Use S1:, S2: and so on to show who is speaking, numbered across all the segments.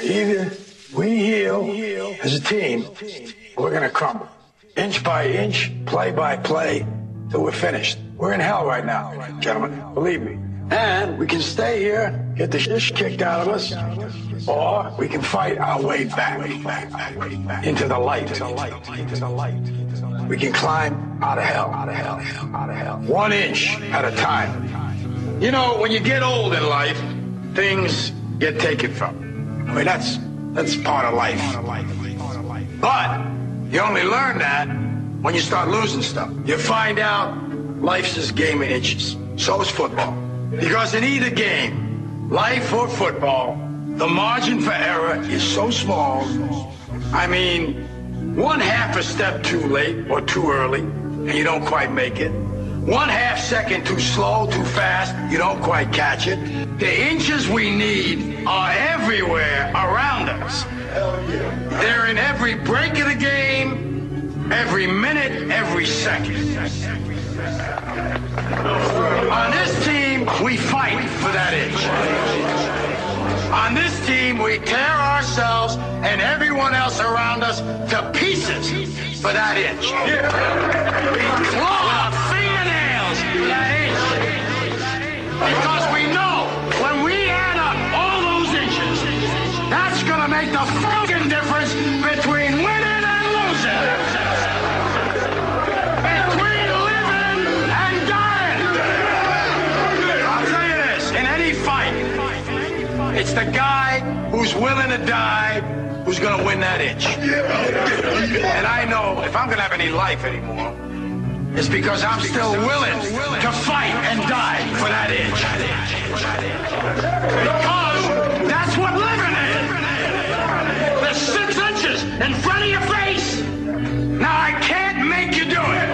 S1: Either we heal as a team, or we're going to crumble. Inch by inch, play by play, till we're finished. We're in hell right now, gentlemen. Believe me. And we can stay here, get the shit kicked out of us, or we can fight our way back into the light. We can climb out of hell. 1 inch at a time. You know, when you get old in life, things get taken from. I mean, that's part of life. But you only learn that when you start losing stuff. You find out life's this game of inches. So is football. Because in either game, life or football, the margin for error is so small. I mean, 1/2 a step too late or too early, and you don't quite make it. 1/2 second too slow, too fast, you don't quite catch it. The inches we need are everywhere around us. They're in every break of the game, every minute, every second. On this team, we fight for that inch. On this team, we tear ourselves and everyone else around us to pieces for that inch. We claw our fingernails for that inch. Because we know when we add up all those inches, that's going to make the fucking difference between winning and losing. Between living and dying. I'll tell you this, in any fight, it's the guy who's willing to die who's going to win that inch. And I know if I'm going to have any life anymore, it's because I'm still willing to fight and die for that inch. Because that's what living is. There's 6 inches in front of your face. Now I can't make you do it.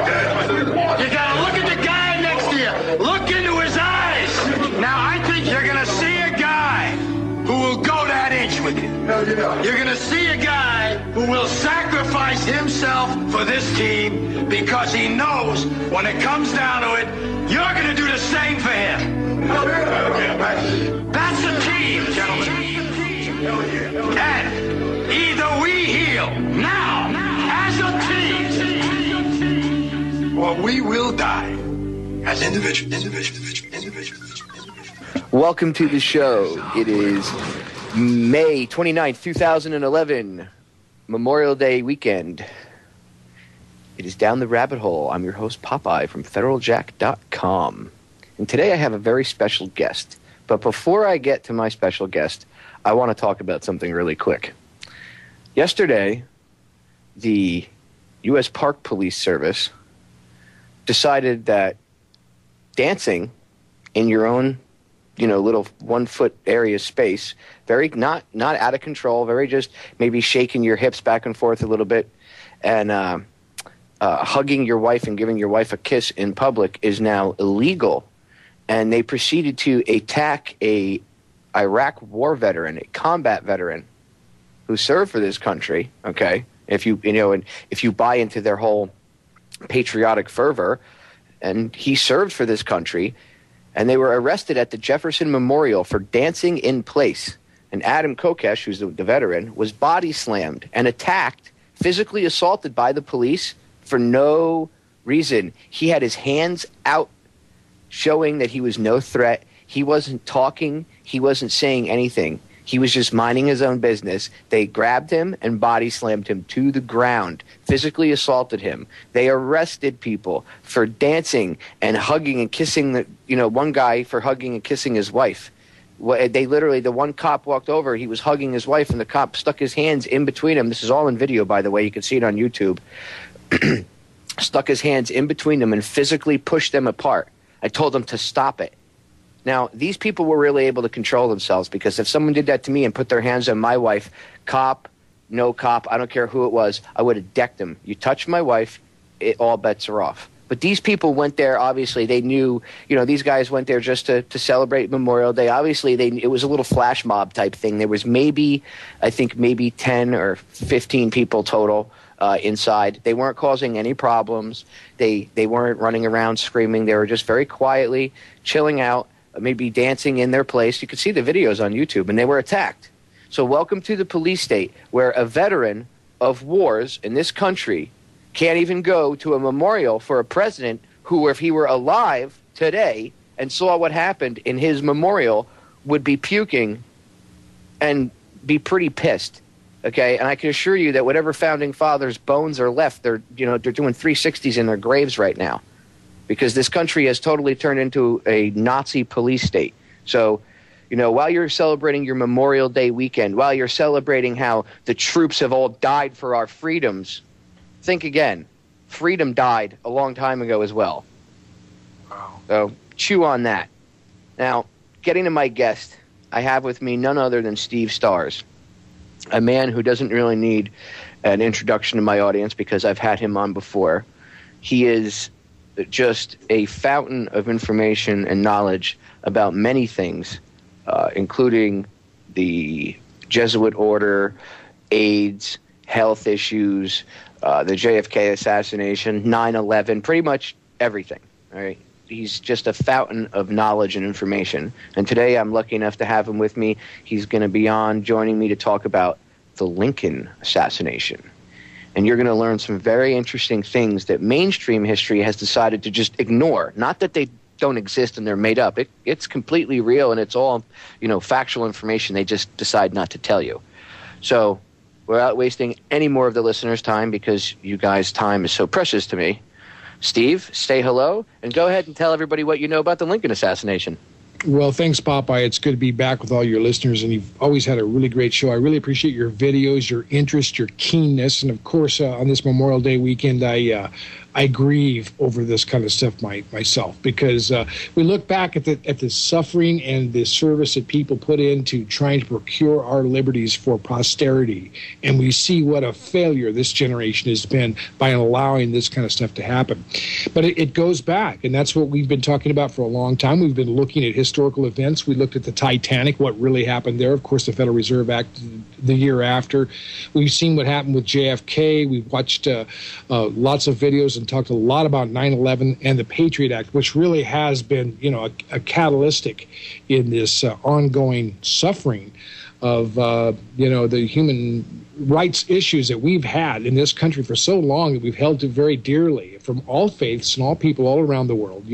S1: You got to look at the guy next to you. Look into his eyes. Now I think you're going to see a guy who will go that inch with you. You're going to see a guy who will sacrifice himself for this team because he knows when it comes down to it, you're going to do the same for him. That's a team, gentlemen. And either we heal now as a team, or we will die as individuals.
S2: Welcome to the show. It is May 29th, 2011, Memorial Day weekend. It is Down the Rabbit Hole. I'm your host, Popeye, from federaljack.com. And today I have a very special guest. But before I get to my special guest, I want to talk about something really quick. Yesterday, the U.S. Park Police Service decided that dancing in your own little 1 foot area space, very not out of control, very just maybe shaking your hips back and forth a little bit, and hugging your wife and giving your wife a kiss in public is now illegal. And they proceeded to attack a Iraq war veteran, a combat veteran who served for this country. Okay, if you buy into their whole patriotic fervor, and he served for this country. And they were arrested at the Jefferson Memorial for dancing in place. And Adam Kokesh, who's the veteran, was body slammed and attacked, physically assaulted by the police for no reason. He had his hands out, showing that he was no threat. He wasn't talking. He wasn't saying anything. He was just minding his own business. They grabbed him and body slammed him to the ground, physically assaulted him. They arrested people for dancing and hugging and kissing one guy for hugging and kissing his wife. The one cop walked over, he was hugging his wife, and the cop stuck his hands in between them. This is all in video, by the way. You can see it on YouTube. Stuck his hands in between them and physically pushed them apart. I told them to stop it. Now, these people were really able to control themselves, because if someone did that to me and put their hands on my wife, cop, no cop, I don't care who it was, I would have decked them. You touch my wife, all bets are off. But these people went there, obviously, they knew, these guys went there just to celebrate Memorial Day. Obviously, it was a little flash mob type thing. There was maybe 10 or 15 people total inside. They weren't causing any problems. They weren't running around screaming. They were just very quietly chilling out, maybe dancing in their place. You could see the videos on YouTube, and they were attacked. So welcome to the police state, where a veteran of wars in this country can't even go to a memorial for a president who, if he were alive today and saw what happened in his memorial, would be puking and be pretty pissed. Okay, and I can assure you that whatever founding fathers' bones are left, they're doing 360s in their graves right now, because this country has totally turned into a Nazi police state. So, while you're celebrating your Memorial Day weekend, while you're celebrating how the troops have all died for our freedoms, think again. Freedom died a long time ago as well.
S1: Wow.
S2: So chew on that. Now, getting to my guest, I have with me none other than Steve Stars, a man who doesn't really need an introduction to my audience because I've had him on before. He is just a fountain of information and knowledge about many things, including the Jesuit order, AIDS, health issues, the JFK assassination, 9/11, pretty much everything. All right. He's just a fountain of knowledge and information. And today I'm lucky enough to have him with me. He's going to be on joining me to talk about the Lincoln assassination. And you're going to learn some very interesting things that mainstream history has decided to just ignore. Not that they don't exist and they're made up. It's completely real, and it's all, factual information. They just decide not to tell you. So without wasting any more of the listeners' time, because you guys' time is so precious to me, Steve, say hello, and go ahead and tell everybody what you know about the Lincoln assassination.
S3: Well, thanks, Popeye. It's good to be back with all your listeners, and you've always had a really great show. I really appreciate your videos, your interest, your keenness, and, of course, on this Memorial Day weekend, I grieve over this kind of stuff myself, because we look back at the suffering and the service that people put into trying to procure our liberties for posterity, and we see what a failure this generation has been by allowing this kind of stuff to happen. But it goes back, and that's what we've been talking about for a long time. We've been looking at historical events. We looked at the Titanic, what really happened there. Of course, the Federal Reserve Act the year after. We've seen what happened with JFK. We've watched lots of videos and talked a lot about 9/11 and the Patriot Act, which really has been, a catalytic in this ongoing suffering of, the human rights issues that we've had in this country for so long, that we've held to very dearly, from all faiths and all people all around the world,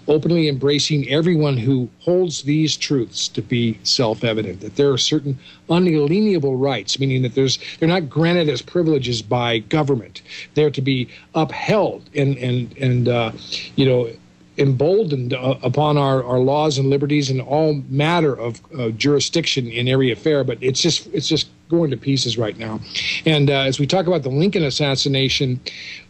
S3: openly embracing everyone who holds these truths to be self-evident, that there are certain unalienable rights, meaning that they're not granted as privileges by government. They're to be upheld and emboldened upon our laws and liberties and all matter of jurisdiction in every affair. But it's just going to pieces right now. And as we talk about the Lincoln assassination,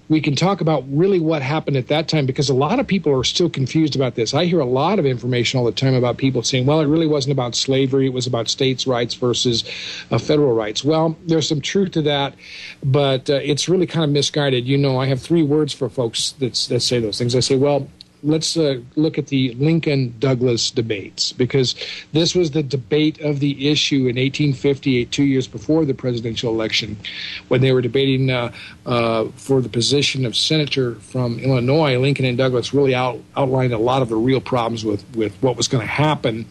S3: we can talk about really what happened at that time, because a lot of people are still confused about this. I hear a lot of information all the time about people saying, well, it really wasn't about slavery, it was about states' rights versus federal rights. Well, there's some truth to that, but it's really kind of misguided. I have three words for folks that say those things. I say, well, let's look at the Lincoln-Douglas debates, because this was the debate of the issue in 1858, 2 years before the presidential election, when they were debating for the position of senator from Illinois. Lincoln and Douglas really outlined a lot of the real problems with what was going to happen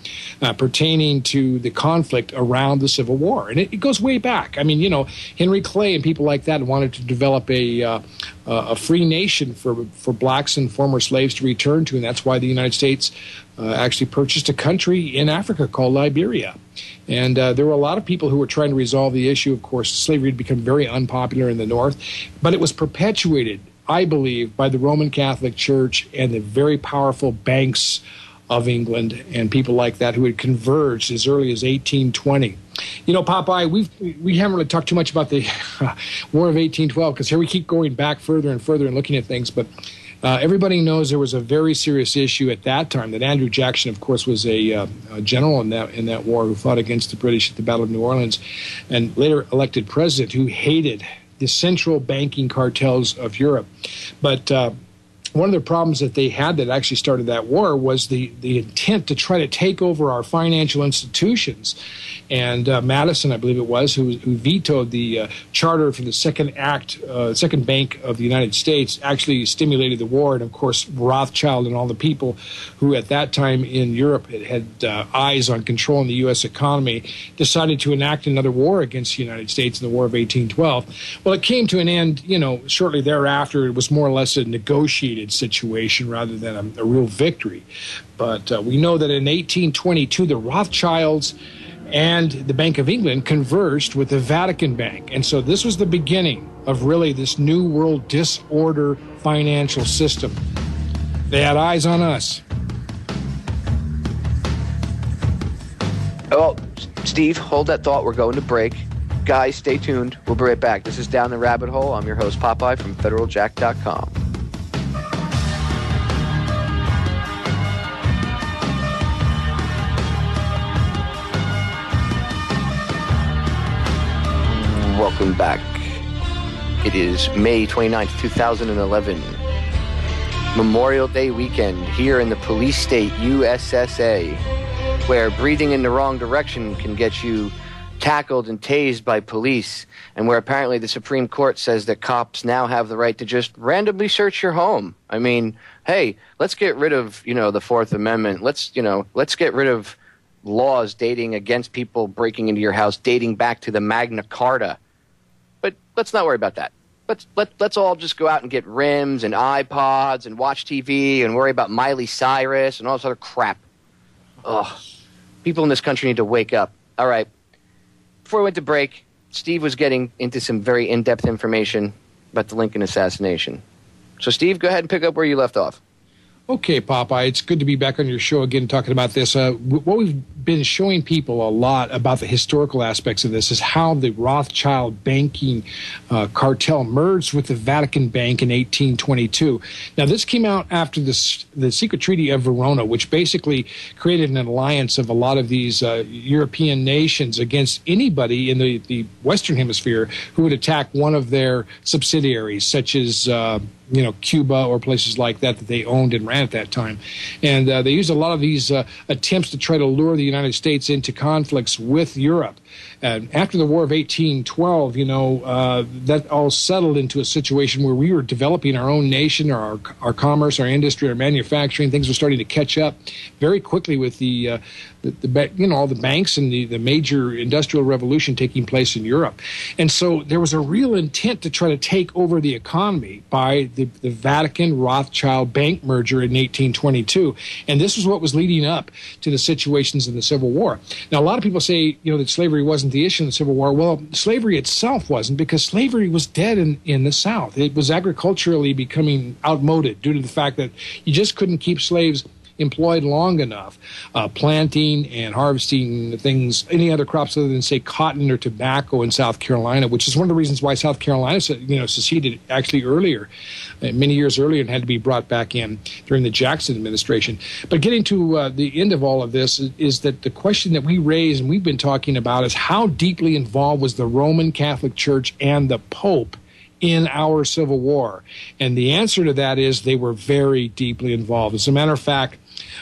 S3: pertaining to the conflict around the Civil War. And it goes way back. I mean, Henry Clay and people like that wanted to develop a free nation for blacks and former slaves to return to, and that's why the United States actually purchased a country in Africa called Liberia. And there were a lot of people who were trying to resolve the issue. Of course, slavery had become very unpopular in the North, but it was perpetuated, I believe, by the Roman Catholic Church and the very powerful banks of England and people like that who had converged as early as 1820. Popeye, we haven't really talked too much about the War of 1812, because here we keep going back further and further and looking at things, but everybody knows there was a very serious issue at that time, that Andrew Jackson, of course, was a general in that war who fought against the British at the Battle of New Orleans, and later elected president, who hated the central banking cartels of Europe. But one of the problems that they had that actually started that war was the intent to try to take over our financial institutions. And Madison, I believe it was, who vetoed the charter for the Second Bank of the United States, actually stimulated the war. And, of course, Rothschild and all the people who at that time in Europe had eyes on controlling the U.S. economy decided to enact another war against the United States in the War of 1812. Well, it came to an end, shortly thereafter. It was more or less a negotiated situation rather than a real victory. But we know that in 1822, the Rothschilds and the Bank of England converged with the Vatican Bank. And so this was the beginning of really this new world disorder financial system. They had eyes on us.
S2: Oh, Steve, hold that thought. We're going to break. Guys, stay tuned. We'll be right back. This is Down the Rabbit Hole. I'm your host, Popeye, from FederalJack.com. Welcome back. It is May 29th, 2011. Memorial Day weekend here in the police state USSA, where breathing in the wrong direction can get you tackled and tased by police, and where apparently the Supreme Court says that cops now have the right to just randomly search your home. I mean, hey, let's get rid of, the Fourth Amendment. Let's get rid of laws dating against people breaking into your house, dating back to the Magna Carta. But let's not worry about that. Let's all just go out and get rims and iPods and watch TV and worry about Miley Cyrus and all this other crap. Ugh. People in this country need to wake up. All right. Before we went to break, Steve was getting into some very in-depth information about the Lincoln assassination. So, Steve, go ahead and pick up where you left off.
S3: Okay, Popeye, it's good to be back on your show again talking about this. What we've been showing people a lot about the historical aspects of this is how the Rothschild banking cartel merged with the Vatican Bank in 1822. Now, this came out after the Secret Treaty of Verona, which basically created an alliance of a lot of these European nations against anybody in the Western Hemisphere who would attack one of their subsidiaries, such as Cuba or places like that they owned and ran at that time. And they used a lot of these attempts to try to lure the United States into conflicts with Europe. And after the War of 1812, that all settled into a situation where we were developing our own nation, or our commerce, our industry, our manufacturing. Things were starting to catch up very quickly with all the banks and the major industrial revolution taking place in Europe. And so there was a real intent to try to take over the economy by the Vatican Rothschild bank merger in 1822. And this was what was leading up to the situations in the Civil War. Now, a lot of people say, that slavery wasn't the issue in the Civil War. Well, slavery itself wasn't, because slavery was dead in the South. It was agriculturally becoming outmoded due to the fact that you just couldn't keep slaves employed long enough, planting and harvesting things, any other crops other than, say, cotton or tobacco in South Carolina, which is one of the reasons why South Carolina, seceded actually earlier, many years earlier, and had to be brought back in during the Jackson administration. But getting to the end of all of this is that the question that we raise and we've been talking about is how deeply involved was the Roman Catholic Church and the Pope in our Civil War? And the answer to that is they were very deeply involved. As a matter of fact,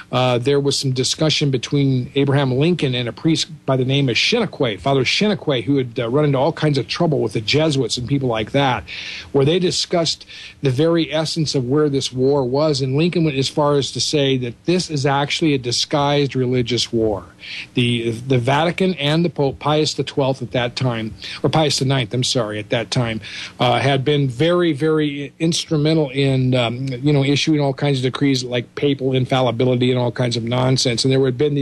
S3: there was some discussion between Abraham Lincoln and a priest by the name of Father Cheniquet, who had run into all kinds of trouble with the Jesuits and people like that, where they discussed the very essence of where this war was. And Lincoln went as far as to say that this is actually a disguised religious war. The Vatican and the Pope, Pius XII at that time, or Pius IX, I'm sorry, at that time, had been very, very instrumental in, issuing all kinds of decrees like papal infallibility and all kinds of nonsense. And there had been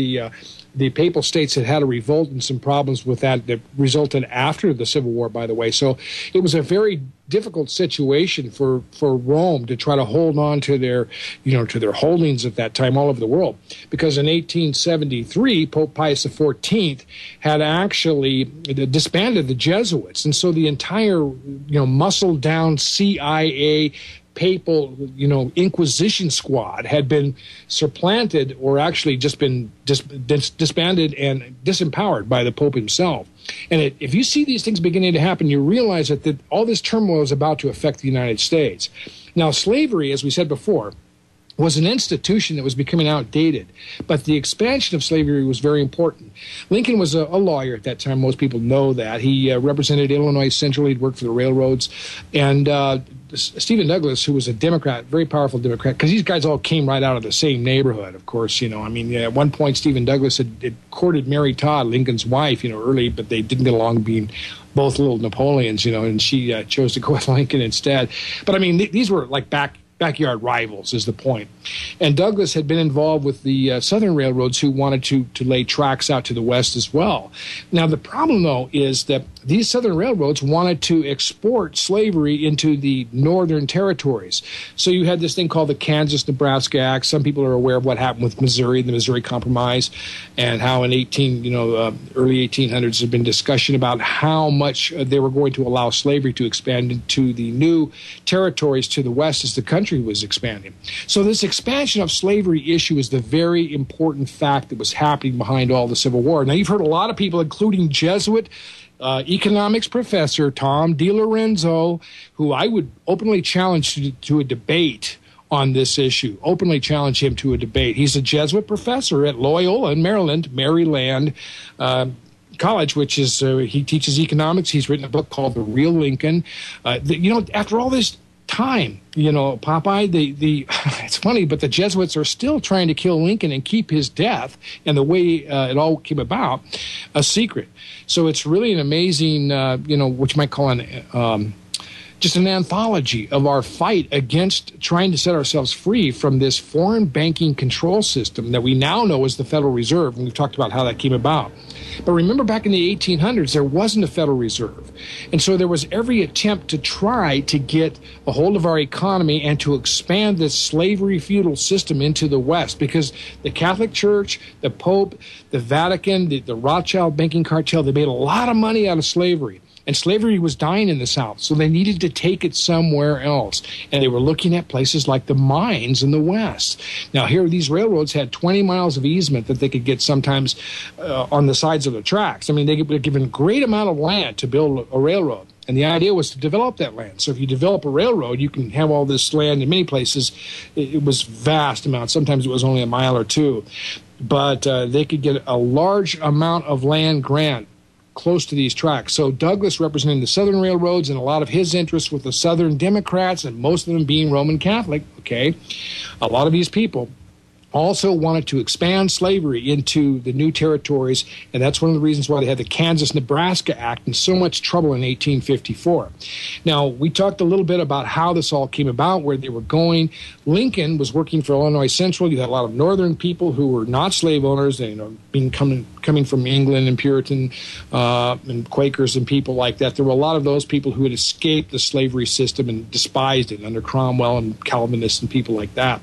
S3: the papal states had a revolt and some problems with that resulted after the Civil War, by the way. So it was a very difficult situation for Rome to try to hold on to their holdings at that time all over the world. Because in 1873, Pope Pius XIV had actually disbanded the Jesuits. And so the entire, muscled down CIA papal, Inquisition squad had been supplanted, or actually just been disbanded and disempowered by the Pope himself. And if you see these things beginning to happen, you realize that all this turmoil is about to affect the United States. Now, slavery, as we said before, was an institution that was becoming outdated, but the expansion of slavery was very important. Lincoln was a lawyer at that time. Most people know that. He represented Illinois Central. He'd worked for the railroads. And Stephen Douglas, who was a Democrat, very powerful Democrat, because these guys all came right out of the same neighborhood, of course. I mean, at one point, Stephen Douglas had courted Mary Todd, Lincoln's wife, early, but they didn't get along, being both little Napoleons, and she chose to go with Lincoln instead. But, I mean, these were like backyard rivals is the point. And Douglas had been involved with the Southern railroads, who wanted to lay tracks out to the west as well. Now, the problem, though, is that these Southern railroads wanted to export slavery into the northern territories. So you had this thing called the Kansas-Nebraska Act. Some people are aware of what happened with Missouri, the Missouri Compromise, and how in early 1800s there's been discussion about how much they were going to allow slavery to expand into the new territories to the west as the country was expanding. So this expansion of slavery issue is the very important fact that was happening behind all the Civil War. Now, you've heard a lot of people, including Jesuit economics professor Tom DiLorenzo, who I would openly challenge to a debate on this issue, openly challenge him to a debate. He's a Jesuit professor at Loyola in Maryland College, which is, he teaches economics. He's written a book called The Real Lincoln. After all this time, Popeye, it's funny, but the Jesuits are still trying to kill Lincoln and keep his death and the way it all came about a secret. So it's really an amazing, what you might call just an anthology of our fight against trying to set ourselves free from this foreign banking control system that we now know as the Federal Reserve, and we've talked about how that came about. But remember, back in the 1800s, there wasn't a Federal Reserve. And so there was every attempt to try to get a hold of our economy and to expand this slavery feudal system into the West, because the Catholic Church, the Pope, the Vatican, the Rothschild banking cartel, they made a lot of money out of slavery. And slavery was dying in the South, so they needed to take it somewhere else. And they were looking at places like the mines in the West. Now, here, these railroads had 20 miles of easement that they could get sometimes on the sides of the tracks. I mean, they were given a great amount of land to build a railroad. And the idea was to develop that land. So if you develop a railroad, you can have all this land in many places. It was vast amounts. Sometimes it was only a mile or two. But they could get a large amount of land grant close to these tracks. So Douglas, representing the Southern railroads, and a lot of his interests with the Southern Democrats, and most of them being Roman Catholic, a lot of these people also wanted to expand slavery into the new territories, and that's one of the reasons why they had the Kansas-Nebraska Act and so much trouble in 1854. Now, we talked a little bit about how this all came about, where they were going. Lincoln was working for Illinois Central. You had a lot of northern people who were not slave owners, coming from England, and Puritan and Quakers and people like that. There were a lot of those people who had escaped the slavery system and despised it under Cromwell and Calvinists and people like that.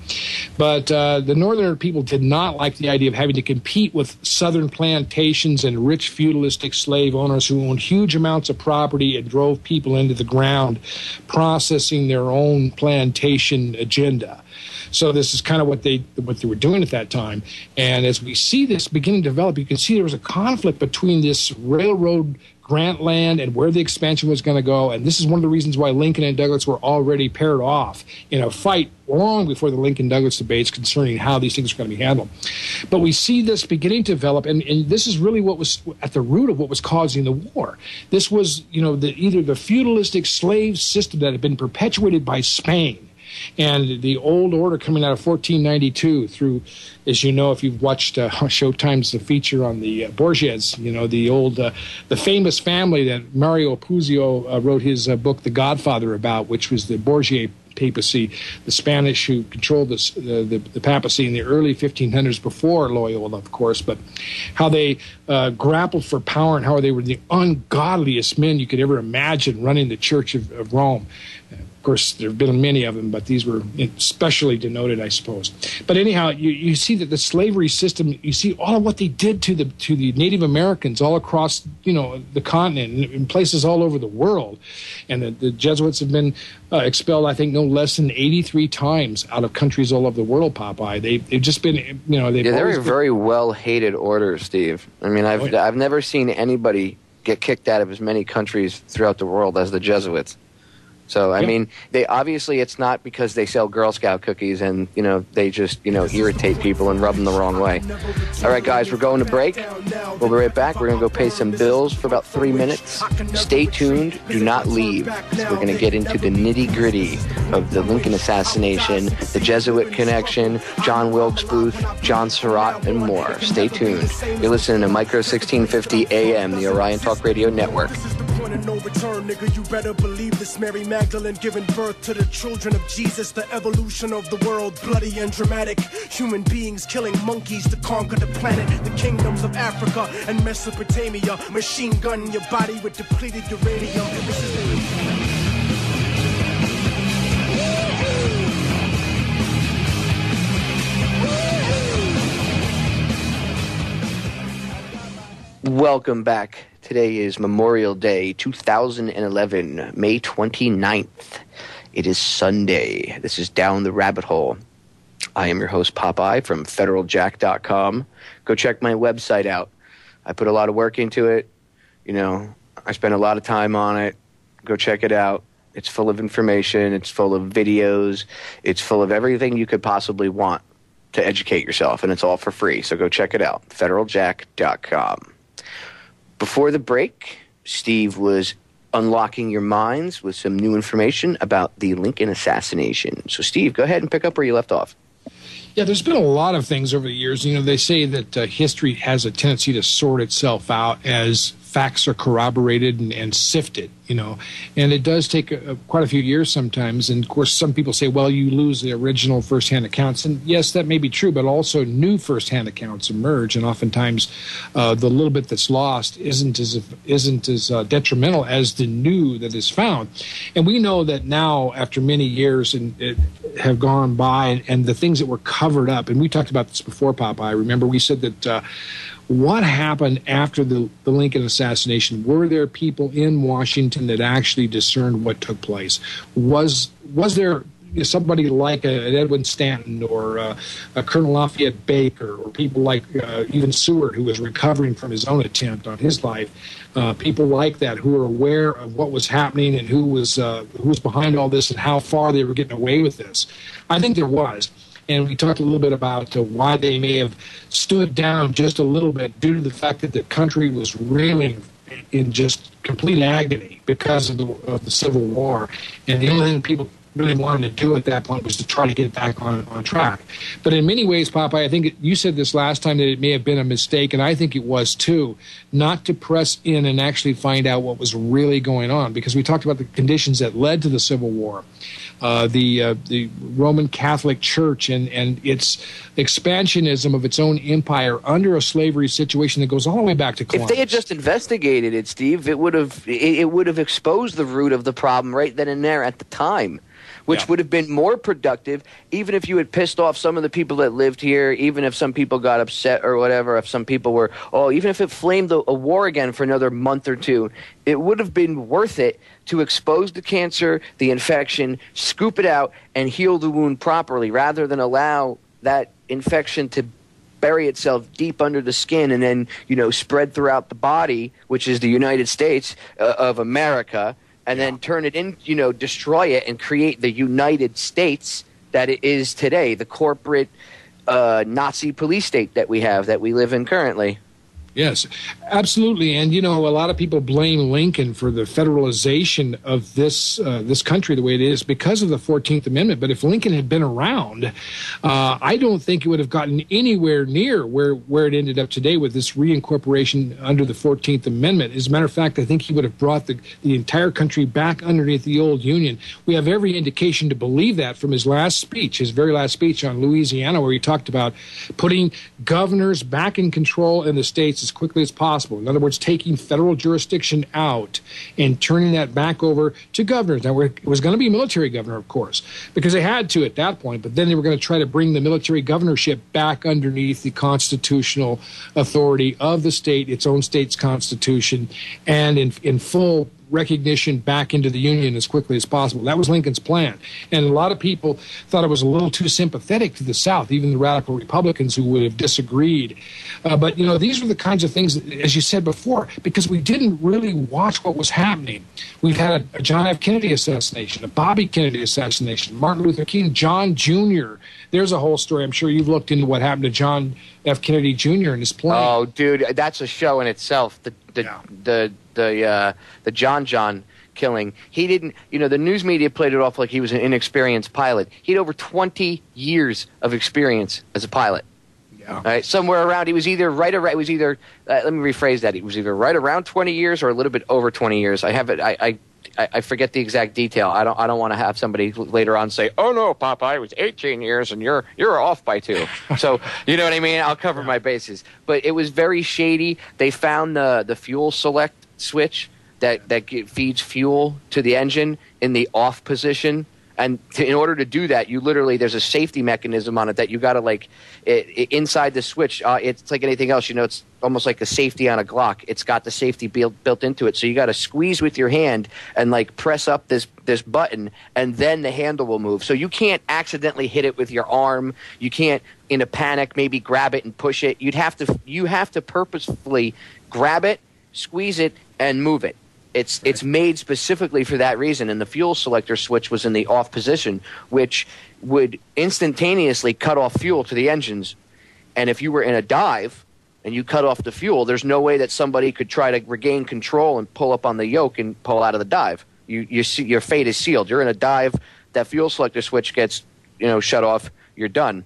S3: But the northern people did not like the idea of having to compete with Southern plantations and rich feudalistic slave owners who owned huge amounts of property and drove people into the ground, processing their own plantation agenda. So this is kind of what they were doing at that time. And as we see this beginning to develop, you can see there was a conflict between this railroad grant land and where the expansion was going to go. And this is one of the reasons why Lincoln and Douglas were already paired off in a fight long before the Lincoln-Douglas debates concerning how these things were going to be handled. But we see this beginning to develop, and this is really what was at the root of what was causing the war. This was, either the feudalistic slave system that had been perpetuated by Spain, and the old order coming out of 1492 through, as you know, if you've watched Showtime's the feature on the Borgias, the famous family that Mario Puzo wrote his book The Godfather about, which was the Borgia papacy, the Spanish who controlled the papacy in the early 1500s before Loyola, of course, but how they grappled for power and how they were the ungodliest men you could ever imagine running the Church of Rome. Of course, there have been many of them, but these were especially denoted, I suppose. But anyhow, you see that the slavery system, you see all of what they did to the Native Americans all across, the continent, in places all over the world. And the Jesuits have been expelled, I think, no less than 83 times out of countries all over the world, Popeye. They've just been, they've
S2: they're very well-hated orders, Steve. I mean, I've never seen anybody get kicked out of as many countries throughout the world as the Jesuits. So, I mean, they obviously it's not because they sell Girl Scout cookies and, they just, irritate people and rub them the wrong way. All right, guys, we're going to break. We'll be right back. We're going to go pay some bills for about 3 minutes. Stay tuned. Do not leave. We're going to get into the nitty-gritty of the Lincoln assassination, the Jesuit connection, John Wilkes Booth, John Surratt, and more. Stay tuned. You're listening to Micro 1650 AM, the Orion Talk Radio Network.
S4: No return, nigga, you better believe this. Mary Magdalene giving birth to the children of Jesus. The evolution of the world, bloody and dramatic. Human beings killing monkeys to conquer the planet. The kingdoms of Africa and Mesopotamia. Machine gun your body with depleted uranium. This is
S2: Welcome back. Today is Memorial Day 2011, May 29th. It is Sunday. This is Down the Rabbit Hole. I am your host, Popeye, from federaljack.com. Go check my website out. I put a lot of work into it. I spent a lot of time on it. Go check it out. It's full of information. It's full of videos. It's full of everything you could possibly want to educate yourself, and it's all for free. So go check it out, federaljack.com. Before the break, Steve was unlocking your minds with some new information about the Lincoln assassination. So, Steve, go ahead and pick up where you left off.
S3: Yeah, there's been a lot of things over the years. They say that history has a tendency to sort itself out as facts are corroborated and sifted, and it does take quite a few years sometimes. And, of course, some people say, well, you lose the original firsthand accounts. And, yes, that may be true, but also new firsthand accounts emerge. And oftentimes the little bit that's lost isn't as detrimental as the new that is found. And we know that now, after many years and it have gone by, and the things that were covered up, and we talked about this before, Popeye. Remember, we said that what happened after the Lincoln assassination? Were there people in Washington that actually discerned what took place? Was there somebody like an Edwin Stanton or a Colonel Lafayette Baker, or people like even Seward, who was recovering from his own attempt on his life? People like that who were aware of what was happening and who was behind all this and how far they were getting away with this. I think there was. And we talked a little bit about why they may have stood down just a little bit due to the fact that the country was reeling in just complete agony because of the Civil War. And the only thing people really wanted to do at that point was to try to get back on track. But in many ways, Popeye, I think you said this last time, that it may have been a mistake, and I think it was too, not to press in and actually find out what was really going on, because we talked about the conditions that led to the Civil War. The Roman Catholic Church and its expansionism of its own empire under a slavery situation that goes all the way back to Columbus.
S2: If they had just investigated it, Steve, it would have exposed the root of the problem right then and there at the time, which would have been more productive, even if you had pissed off some of the people that lived here, even if some people got upset or whatever, if some people were, even if it flamed a war again for another month or two, it would have been worth it to expose the cancer, the infection, scoop it out, and heal the wound properly, rather than allow that infection to bury itself deep under the skin and then, spread throughout the body, which is the United States of America, and then turn it in, destroy it and create the United States that it is today, the corporate Nazi police state that we live in currently.
S3: Yes, absolutely. And, a lot of people blame Lincoln for the federalization of this country the way it is because of the 14th Amendment. But if Lincoln had been around, I don't think it would have gotten anywhere near where it ended up today with this reincorporation under the 14th Amendment. As a matter of fact, I think he would have brought the entire country back underneath the old Union. We have every indication to believe that from his very last speech on Louisiana, where he talked about putting governors back in control in the states as quickly as possible. In other words, taking federal jurisdiction out and turning that back over to governors. Now, it was going to be a military governor, of course, because they had to at that point, but then they were going to try to bring the military governorship back underneath the constitutional authority of the state, its own state's constitution, and in full recognition back into the Union as quickly as possible. That was Lincoln's plan. And a lot of people thought it was a little too sympathetic to the South, even the radical Republicans who would have disagreed. But, you know, these were the kinds of things, that, as you said before, because we didn't really watch what was happening. We've had a John F. Kennedy assassination, a Bobby Kennedy assassination, Martin Luther King, John Jr. There's a whole story. I'm sure you've looked into what happened to John F. Kennedy Jr. in his plane.
S2: Oh, dude, that's a show in itself. The John killing. He didn't, you know, the news media played it off like he was an inexperienced pilot. He had over 20 years of experience as a pilot. Yeah. Right, somewhere around, he was either right around, let me rephrase that. He was either right around 20 years or a little bit over 20 years. I have it, I forget the exact detail. I don't want to have somebody later on say, "Oh no, Popeye, it was 18 years and you're off by 2." So you know what I mean? I'll cover my bases. But it was very shady. They found the fuel select switch that feeds fuel to the engine in the off position. And in order to do that, you literally, there's a safety mechanism on it that you got to inside the switch. It's like anything else, you know, it's almost like a safety on a Glock. It's got the safety built into it. So you got to squeeze with your hand and like press up this button, and then the handle will move. So you can't accidentally hit it with your arm. You can't, in a panic, maybe grab it and push it. You have to purposefully grab it, squeeze it, and move it. It's made specifically for that reason, and the fuel selector switch was in the off position, which would instantaneously cut off fuel to the engines. And if you were in a dive and you cut off the fuel, there's no way that somebody could try to regain control and pull up on the yoke and pull out of the dive. Your fate is sealed. You're in a dive, that fuel selector switch gets shut off, you're done.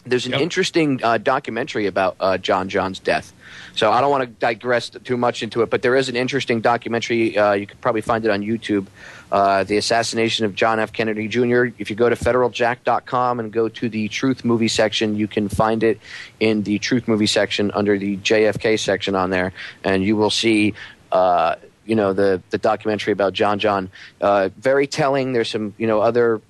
S2: There's an interesting documentary about John's death. So I don't want to digress too much into it, but there is an interesting documentary. You could probably find it on YouTube, The Assassination of John F. Kennedy Jr. If you go to federaljack.com and go to the Truth Movie section, you can find it in the Truth Movie section under the JFK section on there, and you will see the documentary about John. Very telling. There's some other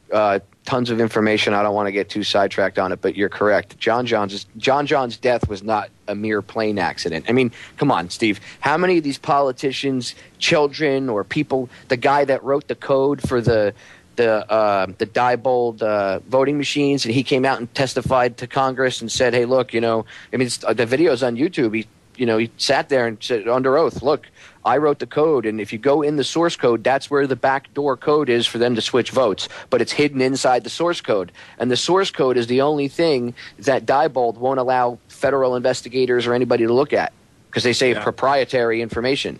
S2: tons of information. I don't want to get too sidetracked on it, but you're correct. John John's death was not a mere plane accident. I mean, come on, Steve. How many of these politicians, children, or people, the guy that wrote the code for the Diebold voting machines, and he came out and testified to Congress and said, "Hey, look, the video's on YouTube. He sat there and said under oath, look, I wrote the code, and if you go in the source code, that's where the backdoor code is for them to switch votes. But it's hidden inside the source code. And the source code is the only thing that Diebold won't allow federal investigators or anybody to look at because they say proprietary information.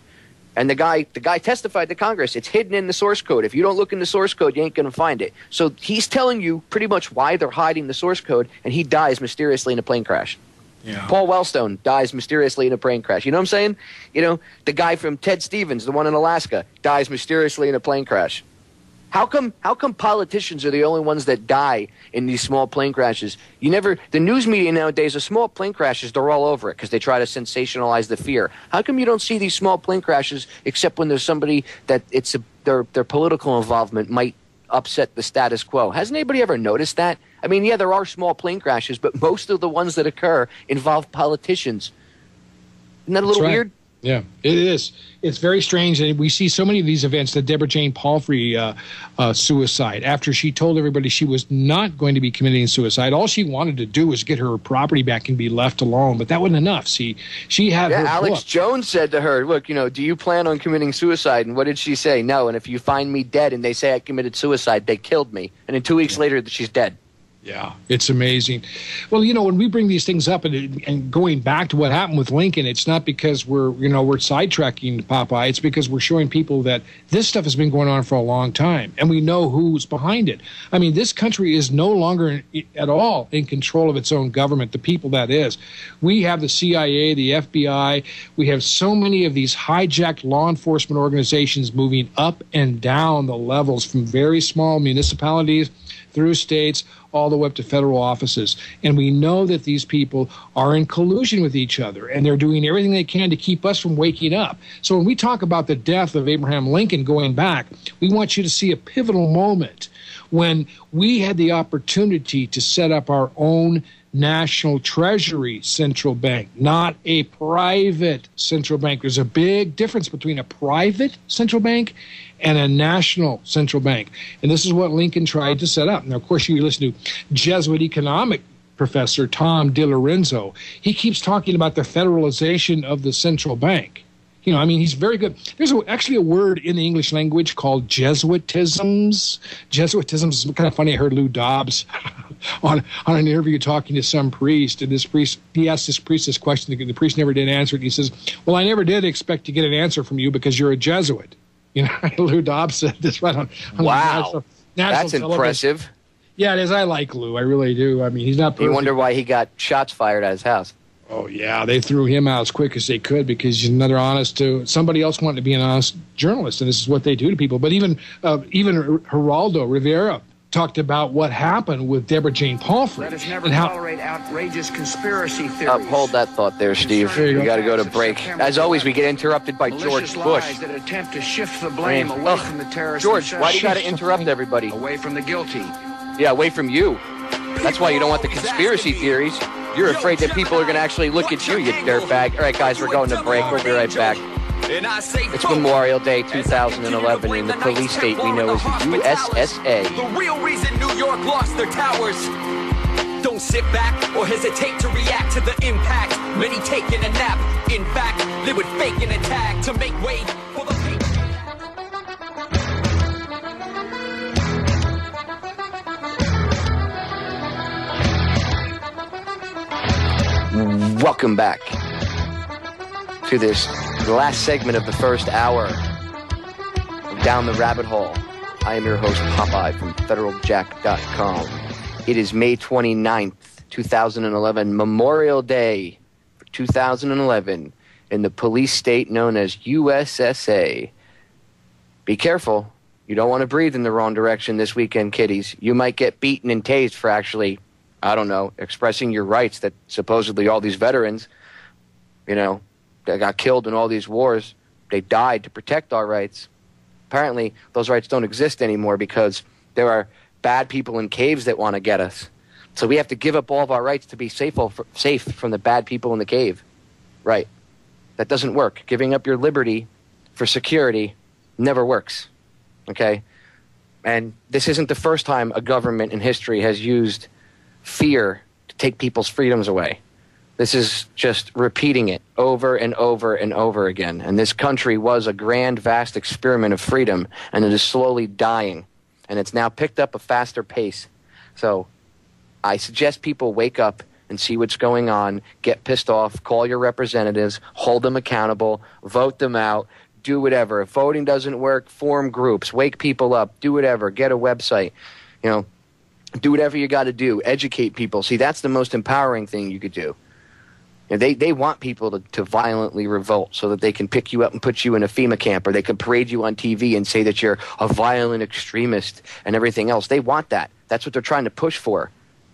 S2: And the guy testified to Congress. It's hidden in the source code. If you don't look in the source code, you ain't going to find it. So he's telling you pretty much why they're hiding the source code, and he dies mysteriously in a plane crash. Yeah. Paul Wellstone dies mysteriously in a plane crash. You know what I'm saying? The guy from Ted Stevens, the one in Alaska, dies mysteriously in a plane crash. How come politicians are the only ones that die in these small plane crashes? The news media nowadays, the small plane crashes, they're all over it because they try to sensationalize the fear. How come you don't see these small plane crashes except when there's somebody that their political involvement might upset the status quo? Hasn't anybody ever noticed that? I mean, yeah, there are small plane crashes, but most of the ones that occur involve politicians. Isn't that a little weird?
S3: Yeah, it is. It's very strange. And we see so many of these events, the Deborah Jane Palfrey suicide, after she told everybody she was not going to be committing suicide. All she wanted to do was get her property back and be left alone. But that wasn't enough. She had her
S2: Alex
S3: book.
S2: Jones said to her, look, do you plan on committing suicide? And what did she say? No, and if you find me dead and they say I committed suicide, they killed me. And then 2 weeks later, she's dead.
S3: Yeah, it's amazing. Well, when we bring these things up and going back to what happened with Lincoln, it's not because we're sidetracking Popeye. It's because we're showing people that this stuff has been going on for a long time, and we know who's behind it. I mean, this country is no longer at all in control of its own government, the people that is. We have the CIA, the FBI. We have so many of these hijacked law enforcement organizations moving up and down the levels from very small municipalities through states, all the way up to federal offices. And we know that these people are in collusion with each other, and they're doing everything they can to keep us from waking up. So when we talk about the death of Abraham Lincoln going back, we want you to see a pivotal moment when we had the opportunity to set up our own National Treasury Central Bank, not a private central bank. There's a big difference between a private central bank and a national central bank. And this is what Lincoln tried to set up. Now, of course, you listen to Jesuit economic professor Tom DiLorenzo. He keeps talking about the federalization of the central bank. You know, I mean, he's very good. There's actually a word in the English language called Jesuitisms. Jesuitisms is kind of funny. I heard Lou Dobbs on an interview talking to some priest, and this priest, he asked this priest this question. The priest never did answer it. He says, well, I never did expect to get an answer from you because you're a Jesuit. You know, Lou Dobbs said this right on
S2: wow. That's
S3: television.
S2: Impressive.
S3: Yeah, it is. I like Lou. I really do. I mean, he's not perfect.
S2: You wonder why he got shots fired at his house.
S3: Oh, yeah. They threw him out as quick as they could because he's another somebody else wanted to be an honest journalist, and this is what they do to people. But even Geraldo Rivera talked about what happened with Deborah Jane Palfrey.
S5: Let us never tolerate outrageous conspiracy theories.
S2: Uphold that thought there, Steve. We got to go to break. As always, we get interrupted by George Bush.
S5: That attempt to shift the blame away from the terrorists.
S2: George, why do you got to interrupt everybody?
S5: Away from the guilty.
S2: Yeah, away from you. That's why you don't want the conspiracy theories. You're afraid that people are going to actually look at you, you dirtbag. All right, guys, we're going to break. We'll be right back. It's Memorial Day 2011 in the police state we know as the USSA.
S6: The real reason New York lost their towers. Don't sit back or hesitate to react to the impact. Many taking a nap. In fact, they would fake an attack to make way for the paper.
S2: Welcome back to this last segment of the first hour of Down the Rabbit Hole. I am your host, Popeye from FederalJack.com. It is May 29th, 2011, Memorial Day for 2011 in the police state known as USSA. Be careful. You don't want to breathe in the wrong direction this weekend, kiddies. You might get beaten and tased for actually, I don't know, expressing your rights that supposedly all these veterans, you know, that got killed in all these wars, they died to protect our rights. Apparently, those rights don't exist anymore because there are bad people in caves that want to get us. So we have to give up all of our rights to be safe from the bad people in the cave. Right. That doesn't work. Giving up your liberty for security never works. Okay? And this isn't the first time a government in history has used fear to take people's freedoms away. This is just repeating it over and over and over again. And this country was a grand, vast experiment of freedom, and it is slowly dying. And it's now picked up a faster pace. So I suggest people wake up and see what's going on, get pissed off, call your representatives, hold them accountable, vote them out, do whatever. If voting doesn't work, form groups, wake people up, do whatever, get a website, you know, do whatever you got to do, educate people. See, that's the most empowering thing you could do. You know, they want people to violently revolt so that they can pick you up and put you in a FEMA camp, or they can parade you on TV and say that you're a violent extremist and everything else. They want that. That's what they're trying to push for.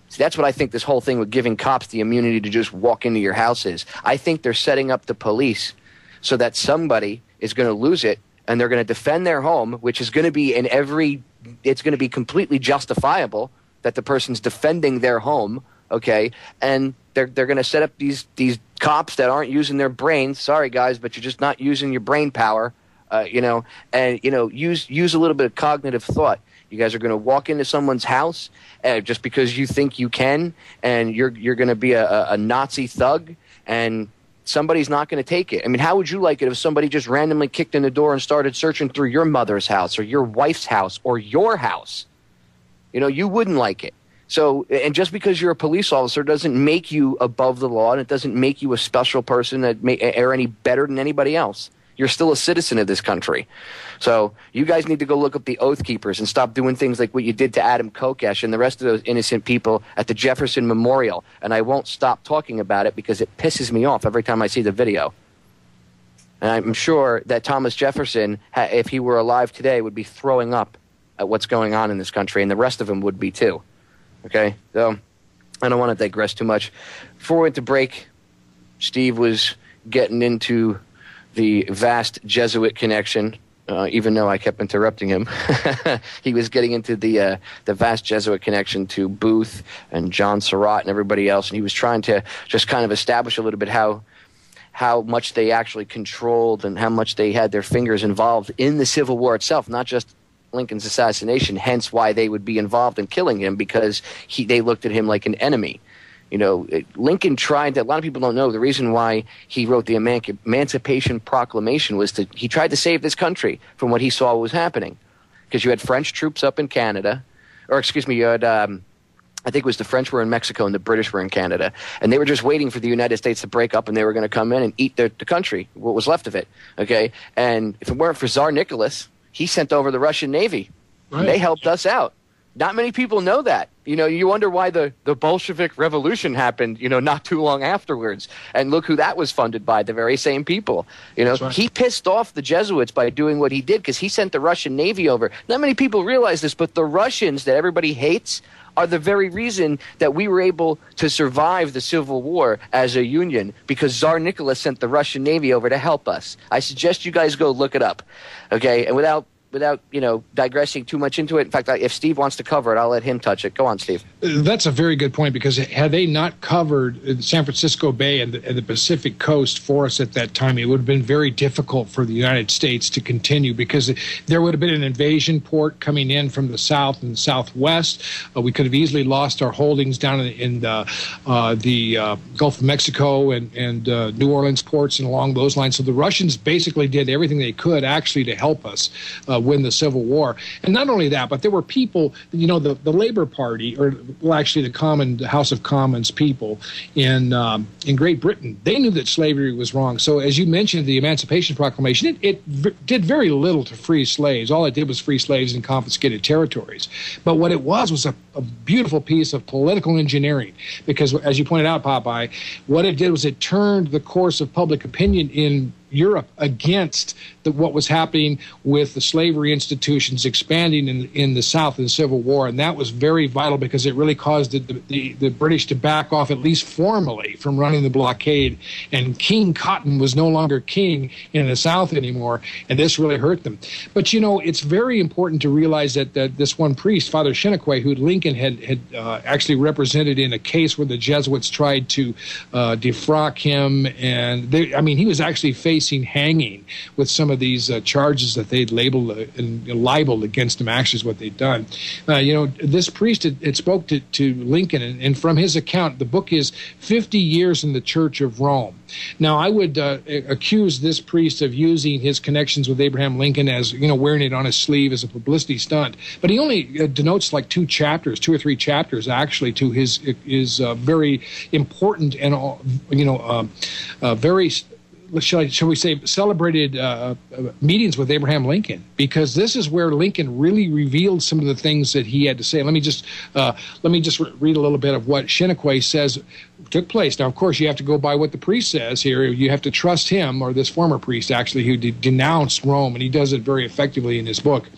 S2: See, that's what I think this whole thing with giving cops the immunity to just walk into your house is. I think they're setting up the police so that somebody is going to lose it, and they're going to defend their home, which is going to be it's going to be completely justifiable that the person's defending their home, okay? And they're going to set up these cops that aren't using their brains. Sorry, guys, but you're just not using your brain power, you know, and, you know, use a little bit of cognitive thought. You guys are going to walk into someone's house just because you think you can, and you're going to be a Nazi thug, and somebody's not going to take it. I mean, how would you like it if somebody just randomly kicked in the door and started searching through your mother's house or your wife's house or your house? You know, you wouldn't like it. So, and just because you're a police officer doesn't make you above the law, and it doesn't make you a special person or any better than anybody else. You're still a citizen of this country. So you guys need to go look up the Oath Keepers and stop doing things like what you did to Adam Kokesh and the rest of those innocent people at the Jefferson Memorial. And I won't stop talking about it because it pisses me off every time I see the video. And I'm sure that Thomas Jefferson, if he were alive today, would be throwing up at what's going on in this country, and the rest of them would be too. Okay? So I don't want to digress too much. Before we went to break, Steve was getting into the vast Jesuit connection even though I kept interrupting him. He was getting into the vast Jesuit connection to Booth and John Surratt and everybody else, and he was trying to just kind of establish a little bit how much they actually controlled and how much they had their fingers involved in the Civil War itself, not just Lincoln's assassination, hence why they would be involved in killing him, because they looked at him like an enemy. You know, Lincoln tried to, a lot of people don't know, the reason why he wrote the Emancipation Proclamation was he tried to save this country from what he saw was happening. Because you had French troops up in Canada, or excuse me, you had, I think it was the French were in Mexico and the British were in Canada. And they were just waiting for the United States to break up, and they were going to come in and eat the country, what was left of it. Okay? And if it weren't for Tsar Nicholas, he sent over the Russian Navy. Right. They helped us out. Not many people know that. You know, you wonder why the Bolshevik Revolution happened, you know, not too long afterwards. And look who that was funded by, the very same people. You know, right. He pissed off the Jesuits by doing what he did because he sent the Russian Navy over. Not many people realize this, but the Russians that everybody hates are the very reason that we were able to survive the Civil War as a union, because Tsar Nicholas sent the Russian Navy over to help us. I suggest you guys go look it up, okay? And without you know, digressing too much into it. In fact, if Steve wants to cover it, I'll let him touch it. Go on, Steve.
S3: That's a very good point, because had they not covered San Francisco Bay and the Pacific coast for us at that time, it would have been very difficult for the United States to continue, because there would have been an invasion port coming in from the south and the southwest. We could have easily lost our holdings down in the Gulf of Mexico and New Orleans ports and along those lines. So the Russians basically did everything they could actually to help us win the Civil War. And not only that, but there were people, you know, the Labor Party, or well, actually the House of Commons people in Great Britain, they knew that slavery was wrong. So as you mentioned, the Emancipation Proclamation, it did very little to free slaves. All it did was free slaves in confiscated territories. But what it was a beautiful piece of political engineering, because as you pointed out, Popeye, what it did was it turned the course of public opinion in Europe against what was happening with the slavery institutions expanding in the South in the Civil War. And that was very vital, because it really caused the British to back off, at least formally, from running the blockade. And King Cotton was no longer king in the South anymore, and this really hurt them. But, you know, it's very important to realize that this one priest, Father Cheniquet, who Lincoln had actually represented in a case where the Jesuits tried to defrock him, and he was actually facing hanging with some of these charges that they'd labeled and libeled against him. Actually is what they'd done. You know, this priest had spoke to Lincoln, and from his account, the book is 50 Years in the Church of Rome. Now, I would accuse this priest of using his connections with Abraham Lincoln as, you know, wearing it on his sleeve as a publicity stunt. But he only denotes like 2 or 3 chapters, actually, to his very important and, you know, very, shall we say, celebrated meetings with Abraham Lincoln, because this is where Lincoln really revealed some of the things that he had to say. Let me just read a little bit of what Cheniquet says took place. Now, of course, you have to go by what the priest says here. You have to trust him, or this former priest, actually, who denounced Rome, and he does it very effectively in his book.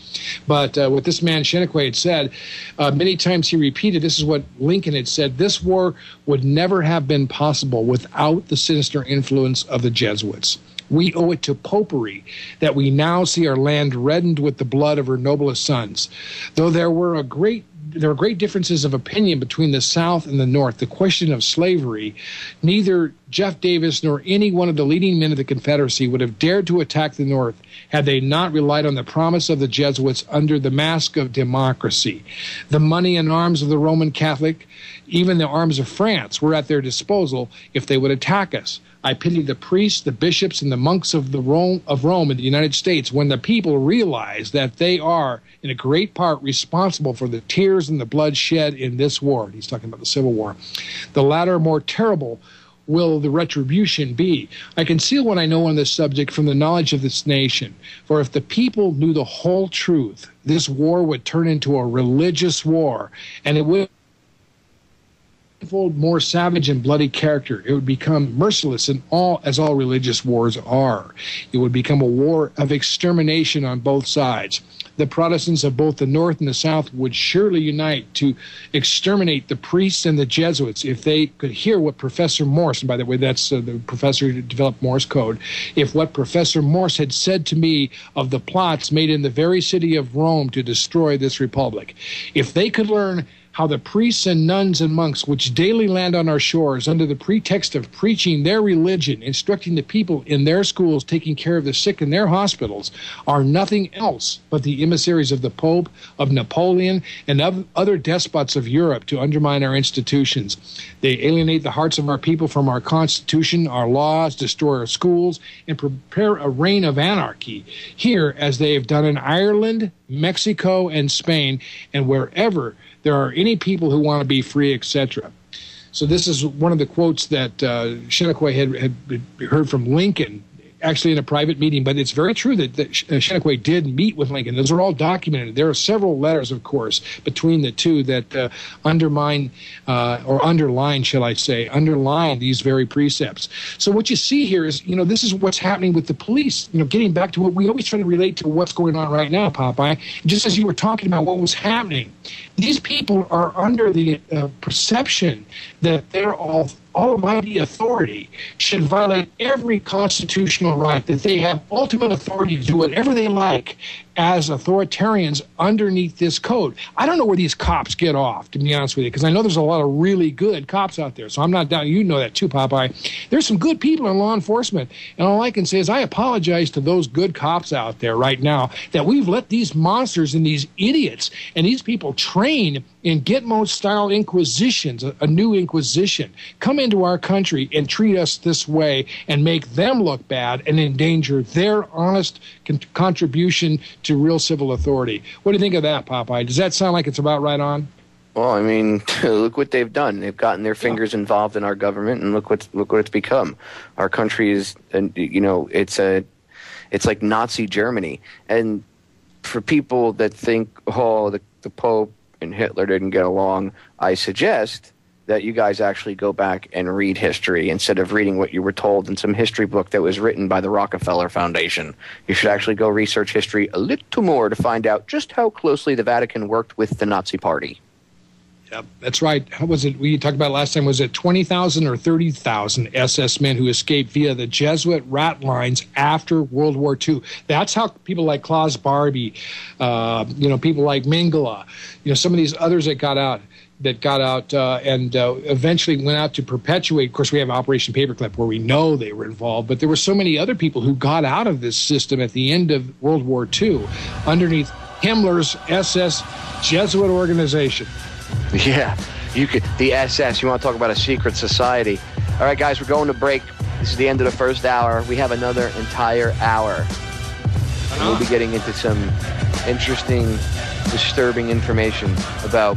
S3: But what this man Cheniquet had said, many times he repeated, this is what Lincoln had said: this war would never have been possible without the sinister influence of the Jesuits. We owe it to popery that we now see our land reddened with the blood of her noblest sons. Though there were great differences of opinion between the South and the North, the question of slavery, neither Jeff Davis nor any one of the leading men of the Confederacy would have dared to attack the North had they not relied on the promise of the Jesuits under the mask of democracy. The money and arms of the Roman Catholic, even the arms of France, were at their disposal if they would attack us. I pity the priests, the bishops, and the monks of Rome in the United States when the people realize that they are, in a great part, responsible for the tears and the blood shed in this war. He's talking about the Civil War. The latter more terrible will the retribution be. I conceal what I know on this subject from the knowledge of this nation. For if the people knew the whole truth, this war would turn into a religious war, and it would tenfold more savage and bloody character. It would become merciless as all religious wars are. It would become a war of extermination on both sides. The Protestants of both the North and the South would surely unite to exterminate the priests and the Jesuits if they could hear what Professor Morse, and by the way, that's the professor who developed Morse code, if what Professor Morse had said to me of the plots made in the very city of Rome to destroy this republic. If they could learn how the priests and nuns and monks which daily land on our shores under the pretext of preaching their religion, instructing the people in their schools, taking care of the sick in their hospitals, are nothing else but the emissaries of the Pope, of Napoleon, and of other despots of Europe to undermine our institutions. They alienate the hearts of our people from our Constitution, our laws, destroy our schools, and prepare a reign of anarchy here as they have done in Ireland, Mexico, and Spain, and wherever there are any people who want to be free, etc. So this is one of the quotes that Shenandoah had heard from Lincoln, actually in a private meeting. But it's very true that Shenandoah did meet with Lincoln. Those are all documented. There are several letters, of course, between the two that underline these very precepts. So what you see here is, this is what's happening with the police. Getting back to what we always try to relate to what's going on right now, Popeye. Just as you were talking about what was happening, these people are under the perception that they're almighty authority, should violate every constitutional right, that they have ultimate authority to do whatever they like as authoritarians underneath this code. I don't know where these cops get off, to be honest with you, because I know there's a lot of really good cops out there. So I'm not down. You know that too, Popeye. There's some good people in law enforcement. And all I can say is I apologize to those good cops out there right now that we've let these monsters and these idiots and these people train in Gitmo-style inquisitions, a new inquisition, come into our country and treat us this way and make them look bad and endanger their honest contribution to real civil authority. What do you think of that, Popeye? Does that sound like it's about right on?
S2: Well, I mean, look what they've done. They've gotten their fingers involved in our government, and look what it's become. Our country is, it's like Nazi Germany. And for people that think, the Pope and Hitler didn't get along, I suggest that you guys actually go back and read history instead of reading what you were told in some history book that was written by the Rockefeller Foundation. You should actually go research history a little more to find out just how closely the Vatican worked with the Nazi Party.
S3: Yep, that's right. How was it? We talked about last time. Was it 20,000 or 30,000 SS men who escaped via the Jesuit rat lines after World War II? That's how people like Klaus Barbie, people like Mengele, some of these others that got out and eventually went out to perpetuate. Of course, we have Operation Paperclip where we know they were involved, but there were so many other people who got out of this system at the end of World War II underneath Himmler's SS Jesuit organization.
S2: Yeah, the SS, you want to talk about a secret society. All right, guys, we're going to break. This is the end of the first hour. We have another entire hour. We'll be getting into some interesting, disturbing information about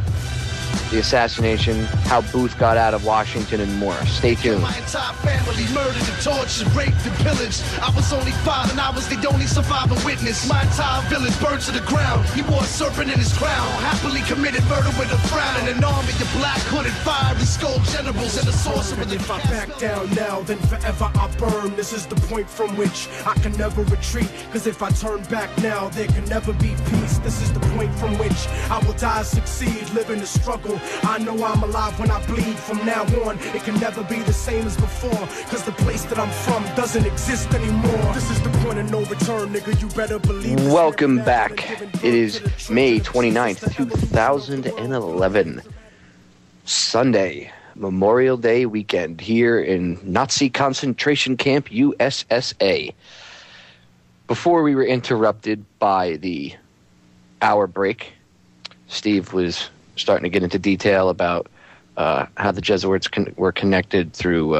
S2: the assassination, how Booth got out of Washington, and more. Stay tuned.
S7: My entire family murdered and tortured, raped and pillaged. I was only 5 and I was the only surviving witness. My entire village burned to the ground. He wore a serpent in his crown. Happily committed murder with a frown. And an army of black hooded fiery skull generals and a sorcerer.
S4: If I back down now, then forever I burn. This is the point from which I can never retreat. Cause if I turn back now, there can never be peace. This is the point from which I will die, succeed, live in the struggle. I know I'm alive when I bleed. From now on, it can never be the same as before. Cause the place that I'm from doesn't exist anymore. This is the point of no return, nigga. You better believe this.
S2: Welcome back. It is May 29th, 2011. Sunday, Memorial Day weekend here in Nazi concentration camp USSA. Before we were interrupted by the hour break, Steve was starting to get into detail about how the Jesuits were connected through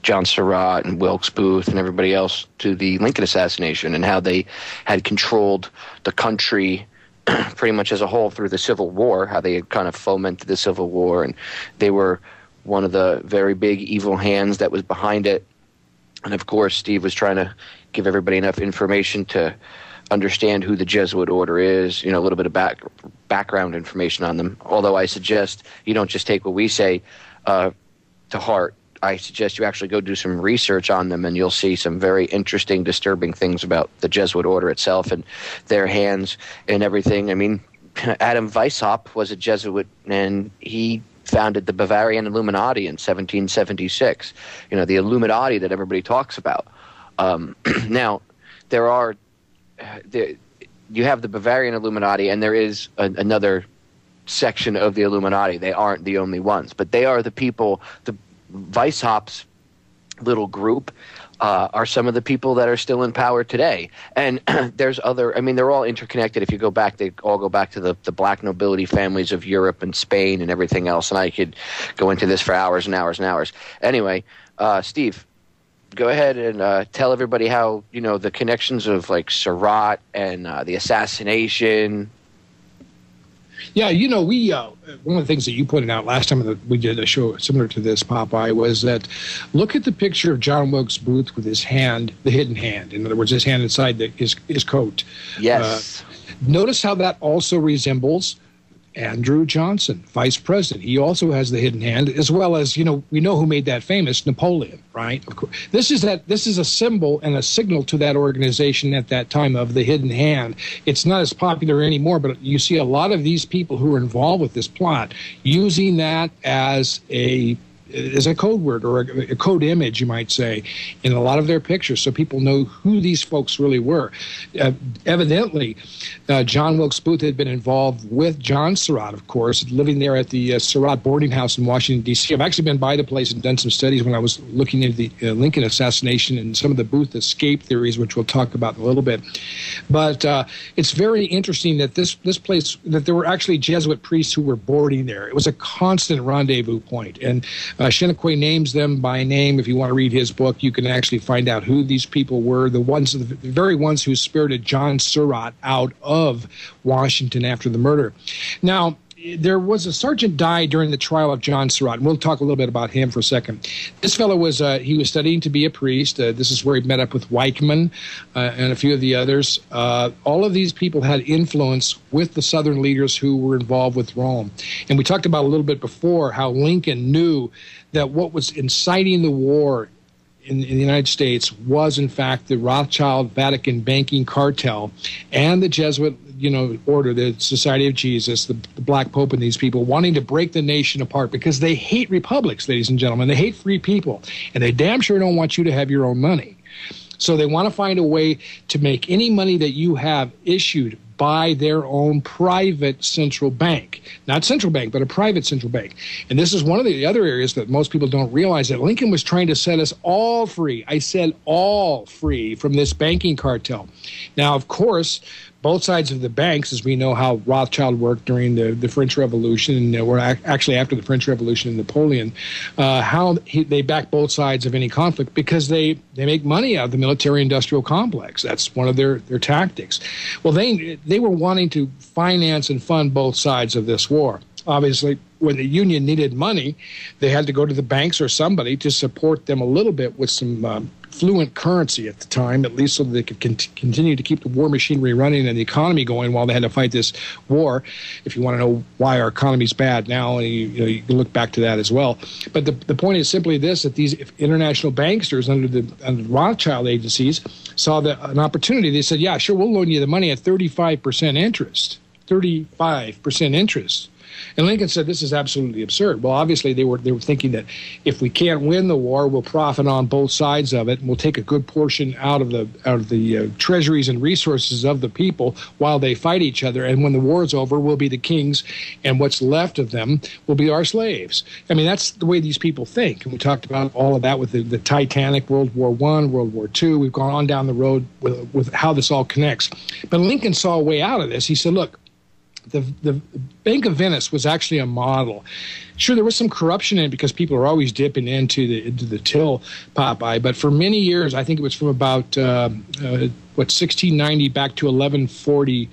S2: John Surratt and Wilkes Booth and everybody else to the Lincoln assassination, and how they had controlled the country pretty much as a whole through the Civil War, how they had kind of fomented the Civil War, and they were one of the very big evil hands that was behind it. And of course, Steve was trying to give everybody enough information to understand who the Jesuit order is, a little bit of background information on them. Although I suggest you don't just take what we say to heart. I suggest you actually go do some research on them, and you'll see some very interesting, disturbing things about the Jesuit order itself and their hands and everything. I mean, Adam Weishaupt was a Jesuit, and he founded the Bavarian Illuminati in 1776. The Illuminati that everybody talks about. Now, you have the Bavarian Illuminati, and there is another section of the Illuminati. They aren't the only ones, but they are the people. The Weishaupt's little group are some of the people that are still in power today. And there's other, I mean, they're all interconnected. If you go back, they all go back to the black nobility families of Europe and Spain and everything else. And I could go into this for hours and hours and hours. Anyway, Steve, go ahead and tell everybody how, the connections of like Surratt and the assassination.
S3: Yeah, we one of the things that you pointed out last time that we did a show similar to this, Popeye, was that look at the picture of John Wilkes Booth with his hand, the hidden hand. In other words, his hand inside his coat.
S2: Yes.
S3: Notice how that also resembles Andrew Johnson, vice president. He also has the hidden hand, as well as, we know who made that famous, Napoleon, right? Of course. This is a symbol and a signal to that organization at that time of the hidden hand. It's not as popular anymore, but you see a lot of these people who are involved with this plot using that as a code word or a code image, you might say, in a lot of their pictures, so people know who these folks really were. Evidently, John Wilkes Booth had been involved with John Surratt, of course, living there at the Surratt boarding house in Washington, D.C. I've actually been by the place and done some studies when I was looking into the Lincoln assassination and some of the Booth escape theories, which we'll talk about in a little bit. But it's very interesting that this place, that there were actually Jesuit priests who were boarding there. It was a constant rendezvous point. And Cheniquet names them by name. If you want to read his book, you can actually find out who these people were, the very ones who spirited John Surratt out of Washington after the murder. Now, there was a sergeant died during the trial of John Surratt, and we'll talk a little bit about him for a second. This fellow was he was studying to be a priest. This is where he met up with Weichmann and a few of the others. All of these people had influence with the Southern leaders who were involved with Rome. And we talked about a little bit before how Lincoln knew that what was inciting the war in the United States was, in fact, the Rothschild Vatican banking cartel and the Jesuit order, the Society of Jesus, the Black Pope, and these people wanting to break the nation apart because they hate republics, ladies and gentlemen. They hate free people, and they damn sure don't want you to have your own money. So they want to find a way to make any money that you have issued by their own private central bank. Not central bank, but a private central bank. And this is one of the other areas that most people don't realize, that Lincoln was trying to set us all free. I said all free from this banking cartel. Now, of course, both sides of the banks, as we know how Rothschild worked during the French Revolution, and we're actually after the French Revolution and Napoleon, they back both sides of any conflict because they make money out of the military-industrial complex. That's one of their tactics. Well, they were wanting to finance and fund both sides of this war. Obviously, when the Union needed money, they had to go to the banks or somebody to support them a little bit with some fluent currency at the time, at least so that they could continue to keep the war machinery running and the economy going while they had to fight this war. If you want to know why our economy's bad now, and you can look back to that as well. But the point is simply this, that these international banksters under the Rothschild agencies saw an opportunity. They said, yeah, sure, we'll loan you the money at 35% interest. 35% interest. And Lincoln said, this is absolutely absurd. Well, obviously, they were thinking that if we can't win the war, we'll profit on both sides of it, and we'll take a good portion out of the treasuries and resources of the people while they fight each other. And when the war is over, we'll be the kings, and what's left of them will be our slaves. I mean, that's the way these people think. And we talked about all of that with the Titanic, World War I, World War II. We've gone on down the road with how this all connects. But Lincoln saw a way out of this. He said, look, the Bank of Venice was actually a model. Sure, there was some corruption in it because people are always dipping into the till, Popeye. But for many years, I think it was from about 1690 back to 1140,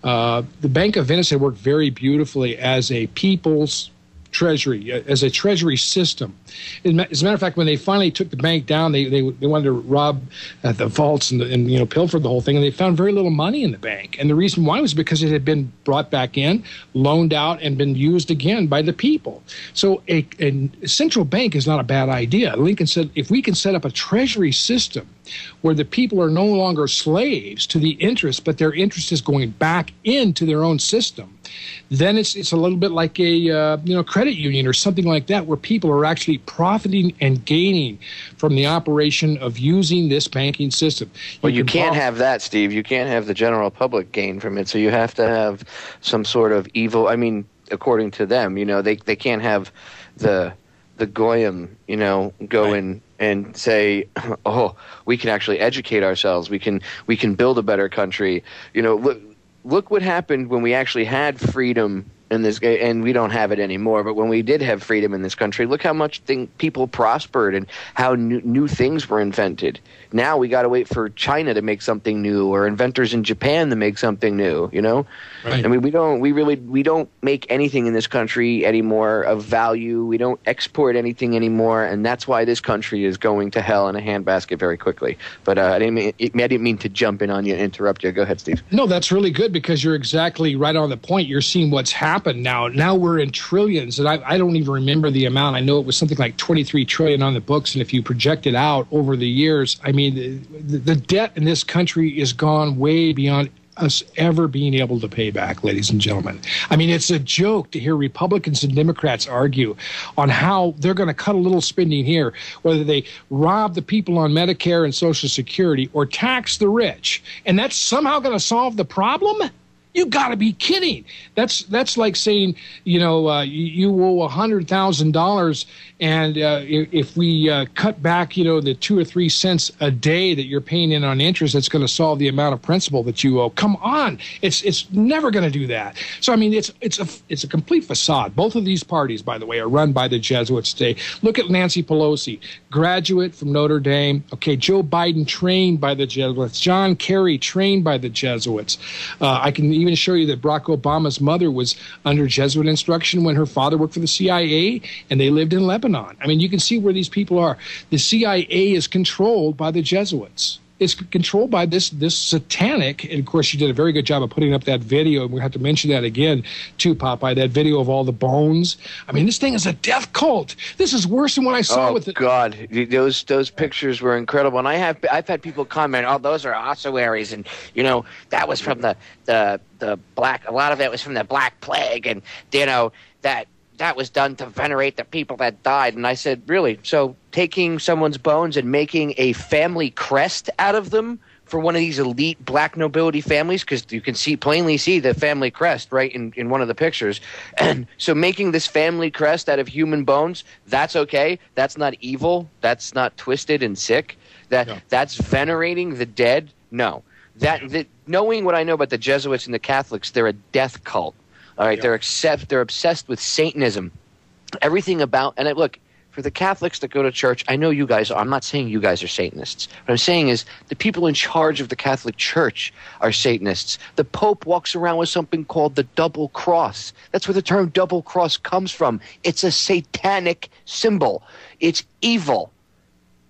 S3: the Bank of Venice had worked very beautifully as a people's treasury, as a treasury system. As a matter of fact, when they finally took the bank down, they wanted to rob the vaults and pilfer the whole thing, and they found very little money in the bank. And the reason why was because it had been brought back in, loaned out, and been used again by the people. So a central bank is not a bad idea. Lincoln said, if we can set up a treasury system where the people are no longer slaves to the interest, but their interest is going back into their own system, then it's a little bit like a credit union or something like that, where people are actually profiting and gaining from the operation of using this banking system.
S2: Well, you can't have that, Steve. You can't have the general public gain from it. So you have to have some sort of evil. I mean, according to them, they can't have the goyim, go in and say, oh, we can actually educate ourselves. We can build a better country. Look what happened when we actually had freedom in this, and we don't have it anymore, but when we did have freedom in this country, look how much people prospered and how new things were invented. Now we got to wait for China to make something new, or inventors in Japan to make something new, Right. I mean, we don't make anything in this country anymore of value. We don't export anything anymore, and that's why this country is going to hell in a handbasket very quickly. But I didn't mean to jump in on you and interrupt you. Go ahead, Steve.
S3: No, that's really good, because you're exactly right on the point. You're seeing what's happened now. Now we're in trillions, and I don't even remember the amount. I know it was something like 23 trillion on the books, and if you project it out over the years, I mean, the debt in this country is gone way beyond us ever being able to pay back, ladies and gentlemen. I mean, it's a joke to hear Republicans and Democrats argue on how they're going to cut a little spending here, whether they rob the people on Medicare and Social Security or tax the rich, and that's somehow going to solve the problem? You got to be kidding. That's like saying, you owe $100,000, and if we cut back, the 2 or 3 cents a day that you're paying in on interest, that's going to solve the amount of principal that you owe. Come on, it's never going to do that. So I mean, it's a complete facade. Both of these parties, by the way, are run by the Jesuits today. Look at Nancy Pelosi, graduate from Notre Dame. Okay, Joe Biden, trained by the Jesuits. John Kerry, trained by the Jesuits. I can even show you that Barack Obama's mother was under Jesuit instruction when her father worked for the CIA, and they lived in Lebanon. I mean, you can see where these people are. The CIA is controlled by the Jesuits. It's controlled by this satanic, and of course you did a very good job of putting up that video, and we have to mention that again too, Popeye, that video of all the bones. I mean, this thing is a death cult. This is worse than what I saw with it. Oh, God.
S2: Those pictures were incredible, and I've had people comment, oh, those are ossuaries, and, that was from the black, a lot of it was from the Black Plague, and, that was done to venerate the people that died. And I said, really? So taking someone's bones and making a family crest out of them for one of these elite black nobility families, because you can plainly see the family crest right in one of the pictures. And so making this family crest out of human bones, that's okay. That's not evil. That's not twisted and sick. That's venerating the dead. No. Knowing what I know about the Jesuits and the Catholics, they're a death cult. All right, they're obsessed with Satanism. Everything about, and look, for the Catholics that go to church, I know you guys are. I'm not saying you guys are Satanists. What I'm saying is the people in charge of the Catholic Church are Satanists. The Pope walks around with something called the double cross. That's where the term double cross comes from. It's a satanic symbol. It's evil.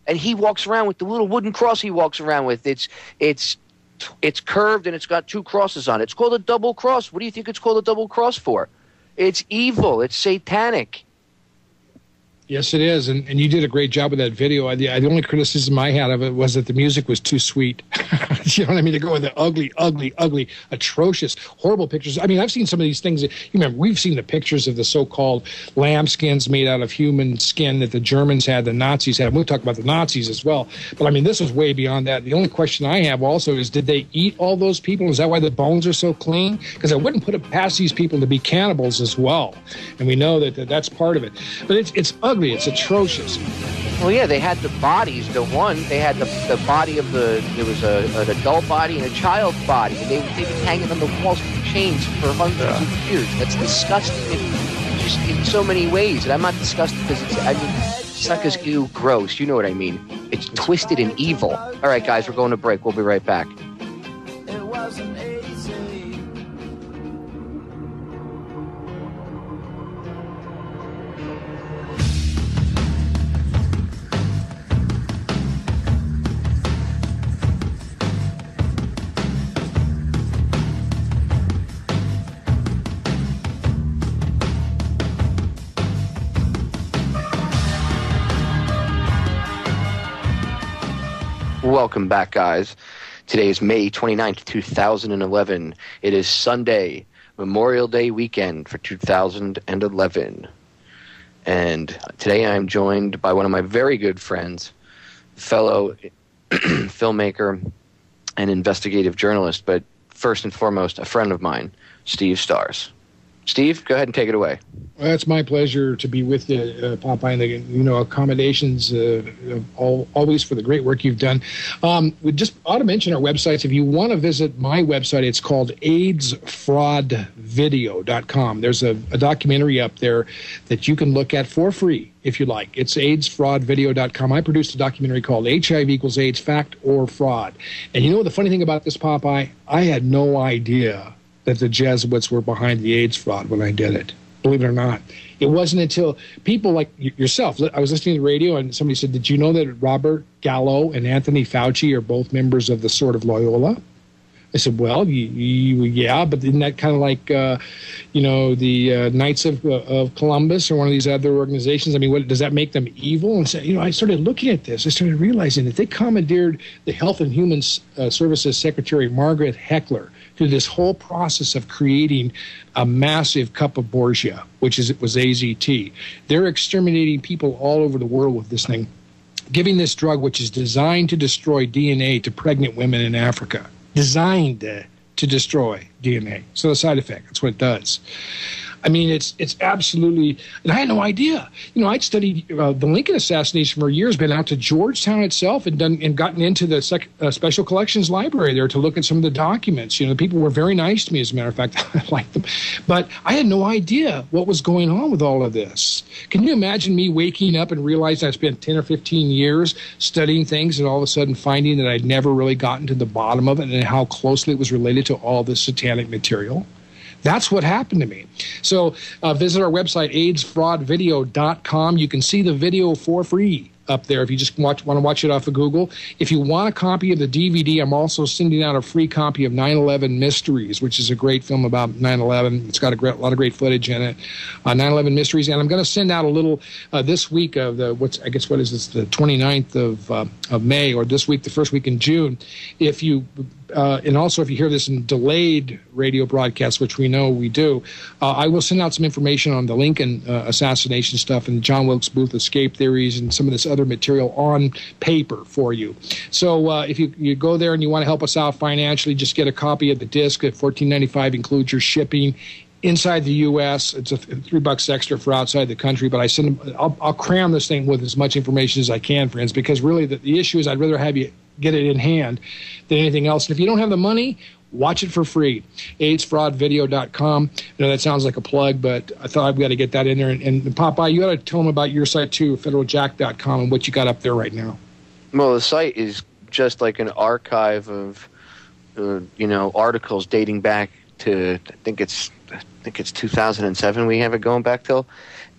S2: And he walks around with the little wooden cross he walks around with. It's curved and it's got 2 crosses on it. It's called a double cross. What do you think it's called a double cross for? It's evil. It's satanic.
S3: Yes, it is, and you did a great job with that video. The only criticism I had of it was that the music was too sweet. You know what I mean? To go with the ugly, atrocious, horrible pictures. I mean, I've seen some of these things. You remember, we've seen the pictures of the so-called lambskins made out of human skin that the Germans had, the Nazis had. We'll talk about the Nazis as well. But, I mean, this was way beyond that. The only question I have also is, did they eat all those people? Is that why the bones are so clean? Because I wouldn't put it past these people to be cannibals as well. And we know that that's part of it. But it's ugly. It's atrocious.
S2: Well, yeah, they had the bodies. They had the body of there was an adult body and a child's body. And they've been hanging on the walls with chains for hundreds of years. That's disgusting just in so many ways. And I'm not disgusted because suckers ew gross. You know what I mean. It's twisted and evil. All right, guys, we're going to break. We'll be right back.
S8: It wasn't easy.
S9: 1,
S2: Welcome back, guys. Today is May 29th, 2011. It is Sunday, Memorial Day weekend for 2011. And today I'm joined by one of my very good friends, fellow filmmaker and investigative journalist, but first and foremost, a friend of mine, Steve Stars. Steve, go ahead and take it away.
S3: Well, it's my pleasure to be with you, Popeye, and the accommodations always for the great work you've done. We just ought to mention our websites. If you want to visit my website, it's called AIDSFraudVideo.com. There's a documentary up there that you can look at for free if you like. It's AIDSFraudVideo.com. I produced a documentary called HIV equals AIDS, Fact or Fraud. And you know the funny thing about this, Popeye? I had no idea that the Jesuits were behind the AIDS fraud when I did it. Believe it or not. It wasn't until people like yourself, I was listening to the radio and somebody said, did you know that Robert Gallo and Anthony Fauci are both members of the Sword of Loyola? I said, well, yeah, but isn't that kind of like, the Knights of Columbus or one of these other organizations? I mean, what does that make them evil? And so, I started looking at this. I started realizing that they commandeered the Health and Human Services Secretary, Margaret Heckler, through this whole process of creating a massive cup of Borgia, was AZT. They're exterminating people all over the world with this thing, giving this drug which is designed to destroy DNA to pregnant women in Africa. Designed to destroy DNA. So the side effect, that's what it does. I mean, it's absolutely, and I had no idea. I'd studied the Lincoln assassination for years, been out to Georgetown itself and gotten into the Special Collections Library there to look at some of the documents. The people were very nice to me, as a matter of fact. I liked them. But I had no idea what was going on with all of this. Can you imagine me waking up and realizing I spent 10 or 15 years studying things and all of a sudden finding that I'd never really gotten to the bottom of it and how closely it was related to all this satanic material? That's what happened to me. So visit our website, AIDSFraudVideo.com. You can see the video for free up there if you just want to watch it off of Google. If you want a copy of the DVD, I'm also sending out a free copy of 9/11 Mysteries, which is a great film about 9/11. It's got a lot of great footage in it. 9/11 Mysteries, and I'm going to send out a little this week of the the 29th of May, or this week, the first week in June. If you and also, if you hear this in delayed radio broadcasts, which we know we do, I will send out some information on the Lincoln assassination stuff and John Wilkes Booth escape theories and some of this other material on paper for you. So if you go there and you want to help us out financially, just get a copy of the disc at $14.95, includes your shipping. Inside the U.S., it's $3 extra for outside the country, but I'll cram this thing with as much information as I can, friends, because really the issue is I'd rather have you get it in hand than anything else. And if you don't have the money, watch it for free. AIDSFraudVideo.com. I know that sounds like a plug, but I thought I've got to get that in there. And Popeye, you got to tell them about your site too, federaljack.com, and what you got up there right now.
S2: Well, the site is just like an archive of, articles dating back to, I think it's 2007 we have it going back till.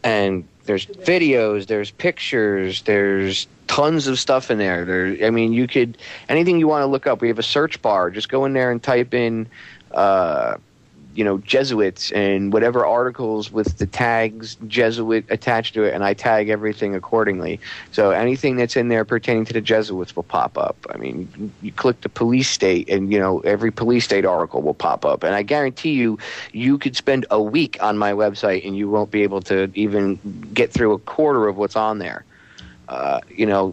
S2: And there's videos, there's pictures, there's tons of stuff in there. You could, anything you want to look up, we have a search bar. Just go in there and type in, Jesuits and whatever articles with the tags Jesuit attached to it, and I tag everything accordingly. So anything that's in there pertaining to the Jesuits will pop up. I mean, you click the police state, and every police state article will pop up. And I guarantee you could spend a week on my website and you won't be able to even get through a quarter of what's on there.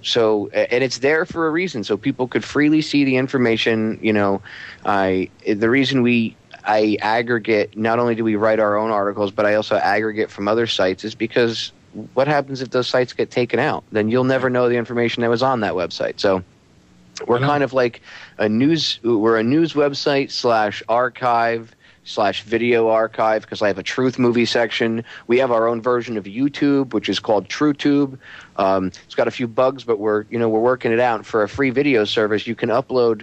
S2: So, and it's there for a reason, so people could freely see the information. The reason I aggregate, not only do we write our own articles, but I also aggregate from other sites, is because what happens if those sites get taken out? Then you'll never know the information that was on that website. So we're kind of like we're a news website / archive / video archive, because I have a truth movie section. We have our own version of YouTube, which is called TrueTube. It's got a few bugs, but we're working it out. For a free video service, you can upload,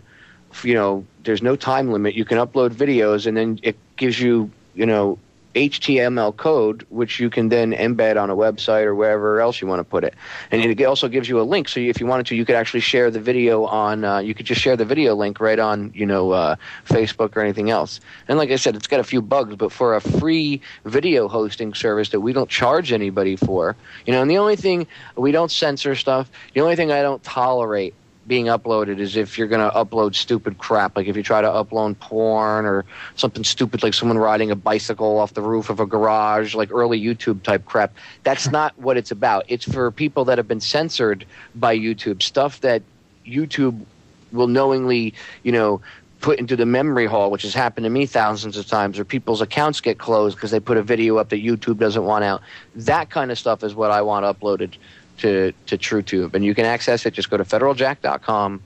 S2: there's no time limit. You can upload videos, and then it gives you, HTML code, which you can then embed on a website or wherever else you want to put it. And it also gives you a link, so if you wanted to, you could actually share the video on, you could just share the video link right on, Facebook or anything else. And like I said, it's got a few bugs, but for a free video hosting service that we don't charge anybody for, and the only thing, we don't censor stuff, the only thing I don't tolerate being uploaded is if you're going to upload stupid crap. Like if you try to upload porn or something stupid like someone riding a bicycle off the roof of a garage, like early YouTube type crap. That's not what it's about. It's for people that have been censored by YouTube, stuff that YouTube will knowingly, put into the memory hole, which has happened to me thousands of times, or people's accounts get closed because they put a video up that YouTube doesn't want out. That kind of stuff is what I want uploaded to TrueTube. And you can access it. Just go to federaljack.com.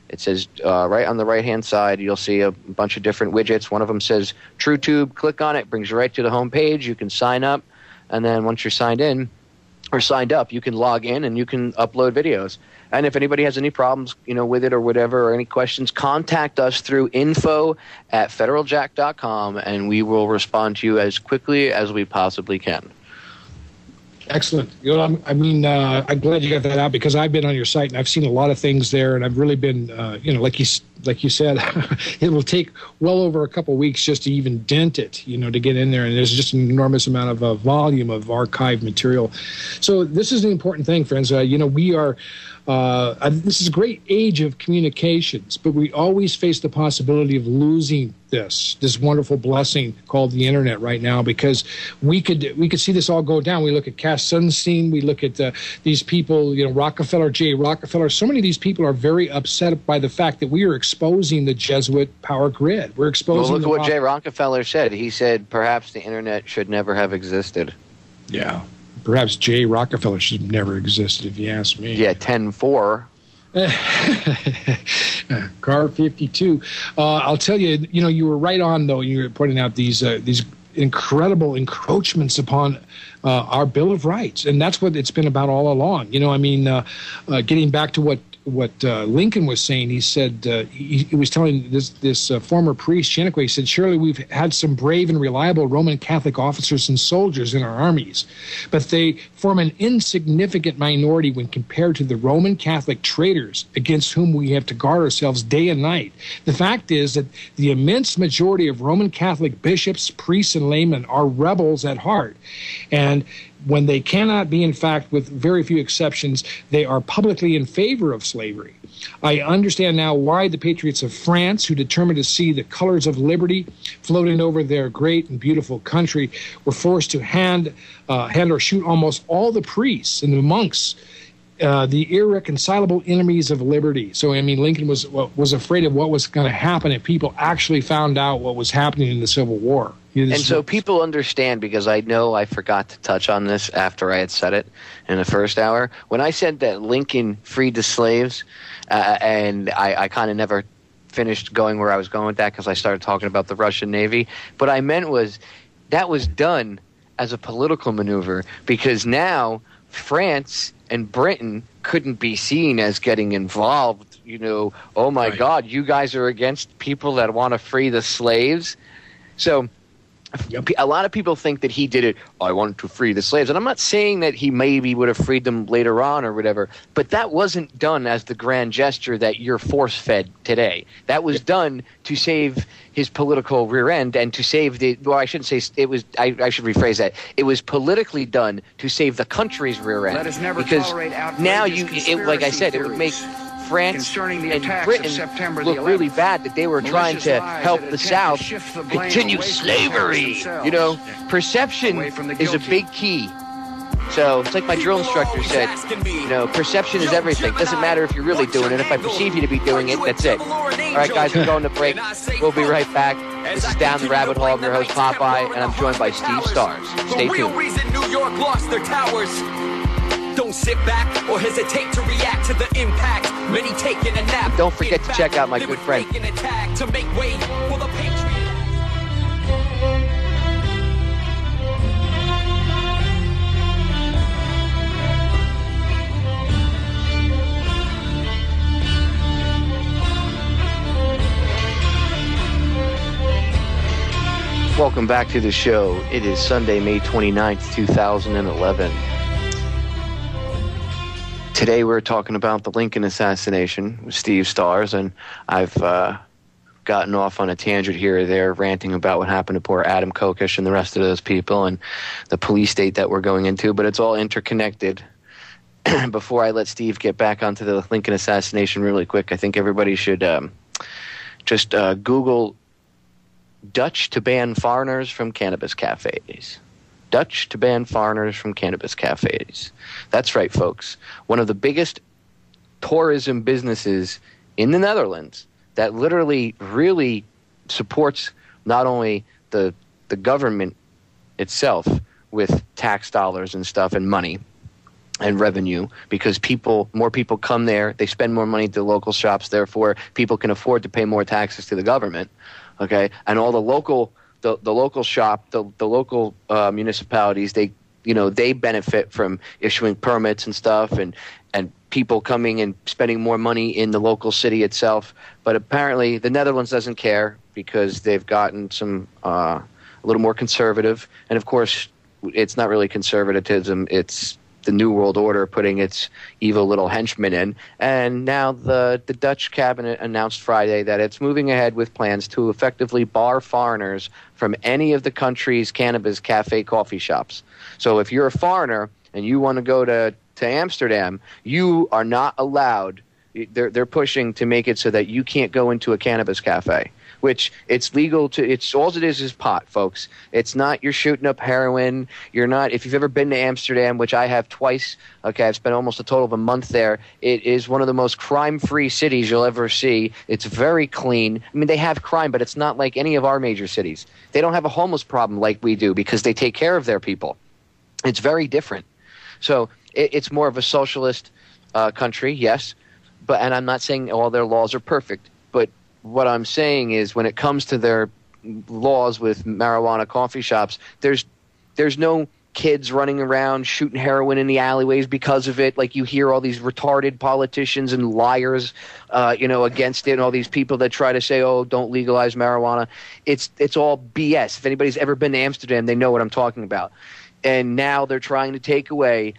S2: It says right on the right-hand side, you'll see a bunch of different widgets. One of them says TrueTube. Click on it. Brings you right to the home page. You can sign up. And then once you're signed in or signed up, you can log in and you can upload videos. And if anybody has any problems, with it or whatever, or any questions, contact us through info@federaljack.com, and we will respond to you as quickly as we possibly can.
S3: Excellent. I'm glad you got that out, because I've been on your site and I've seen a lot of things there, and I've really been, like you said, it will take well over a couple of weeks just to even dent it, to get in there, and there's just an enormous amount of volume of archived material. So this is an important thing, friends. We are. This is a great age of communications, but we always face the possibility of losing this wonderful blessing called the internet right now, because we could see this all go down. We look at Cass Sunstein, we look at these people, Jay Rockefeller. So many of these people are very upset by the fact that we are exposing the Jesuit power grid. We're exposing.
S2: Well, look what Jay Rockefeller said. He said perhaps the internet should never have existed.
S3: Yeah. Perhaps Jay Rockefeller should have never existed, if you ask me.
S2: Yeah, 10-4.
S3: Car 52. I'll tell you, you were right on, though. You were pointing out these incredible encroachments upon our Bill of Rights, and that's what it's been about all along. Getting back to what Lincoln was saying, he said he was telling this former priest Chenique, he said, surely we've had some brave and reliable Roman Catholic officers and soldiers in our armies, but they form an insignificant minority when compared to the Roman Catholic traitors against whom we have to guard ourselves day and night. The fact is that the immense majority of Roman Catholic bishops, priests, and laymen are rebels at heart, and when they cannot be, in fact, with very few exceptions, they are publicly in favor of slavery. I understand now why the patriots of France, who determined to see the colors of liberty floating over their great and beautiful country, were forced to hand or shoot almost all the priests and the monks, the irreconcilable enemies of liberty. So, Lincoln was afraid of what was going to happen if people actually found out what was happening in the Civil War.
S2: And so people understand, because I know I forgot to touch on this after I had said it in the first hour. When I said that Lincoln freed the slaves, and I kind of never finished going where I was going with that because I started talking about the Russian Navy. What I meant was that was done as a political maneuver, because now France and Britain couldn't be seen as getting involved. Oh my God, you guys are against people that want to free the slaves. So a lot of people think that he did it, I wanted to free the slaves. And I'm not saying that he maybe would have freed them later on or whatever, but that wasn't done as the grand gesture that you're force-fed today. That was done to save his political rear end and to save the – well, I shouldn't say it was – I should rephrase that. It was politically done to save the country's rear end.
S5: Let us never
S2: because
S5: tolerate
S2: now like I said,
S5: theories.
S2: It would make France and Britain look really bad that they were trying to help the South continue slavery. Perception is a big key. So it's like my drill instructor said, perception is everything. Doesn't matter if you're really doing it. If I perceive you to be doing it, that's it. All right, guys, we're going to break. We'll be right back. This is Down the Rabbit Hole. I'm your host, Popeye, and I'm joined by Steve Stars. Stay tuned.
S6: The real reason New York lost their towers. Don't sit back or hesitate to react to the impact. Many taking a nap.
S2: Don't forget to check out my good friend.
S6: To make way for the Patriots.
S2: Welcome back to the show. It is Sunday, May 29th, 2011. Today we're talking about the Lincoln assassination with Steve Stars, and I've gotten off on a tangent here or there, ranting about what happened to poor Adam Kokesh and the rest of those people and the police state that we're going into, but it's all interconnected. before I let Steve get back onto the Lincoln assassination really quick, I think everybody should just Google Dutch to ban foreigners from cannabis cafes. Dutch to ban foreigners from cannabis cafes. That's right, folks. One of the biggest tourism businesses in the Netherlands that literally really supports not only the government itself with tax dollars and stuff and money and revenue, because more people come there, they spend more money at the local shops, therefore people can afford to pay more taxes to the government. Okay, and all the local municipalities, they benefit from issuing permits and stuff, and people coming and spending more money in the local city itself. But apparently the Netherlands doesn't care because they've gotten some a little more conservative. And of course, it's not really conservatism, it's the New World Order putting its evil little henchmen in. And now the Dutch cabinet announced Friday that it's moving ahead with plans to effectively bar foreigners from any of the country's cannabis cafe coffee shops. So if you're a foreigner and you want to go to Amsterdam, you are not allowed. They're pushing to make it so that you can't go into a cannabis cafe, which it's legal to. It's all it is pot, folks. It's not you're shooting up heroin. You're not. If you've ever been to Amsterdam, which I have twice, okay, I've spent almost a total of a month there. It is one of the most crime-free cities you'll ever see. It's very clean. I mean, they have crime, but it's not like any of our major cities. They don't have a homeless problem like we do because they take care of their people. It's very different. So it's more of a socialist country, yes. And I'm not saying all their laws are perfect, but what I'm saying is when it comes to their laws with marijuana coffee shops, there's no kids running around shooting heroin in the alleyways because of it. Like you hear all these retarded politicians and liars, against it, and all these people that try to say, "Oh, don't legalize marijuana." It's all BS. If anybody's ever been to Amsterdam, they know what I'm talking about. And now they're trying to take away,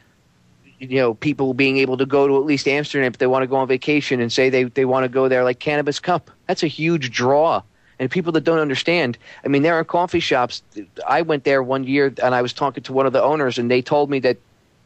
S2: people being able to go to at least Amsterdam if they want to go on vacation and say they want to go there, like Cannabis Cup. That's a huge draw. And people that don't understand, I mean, there are coffee shops. I went there one year and I was talking to one of the owners, and they told me that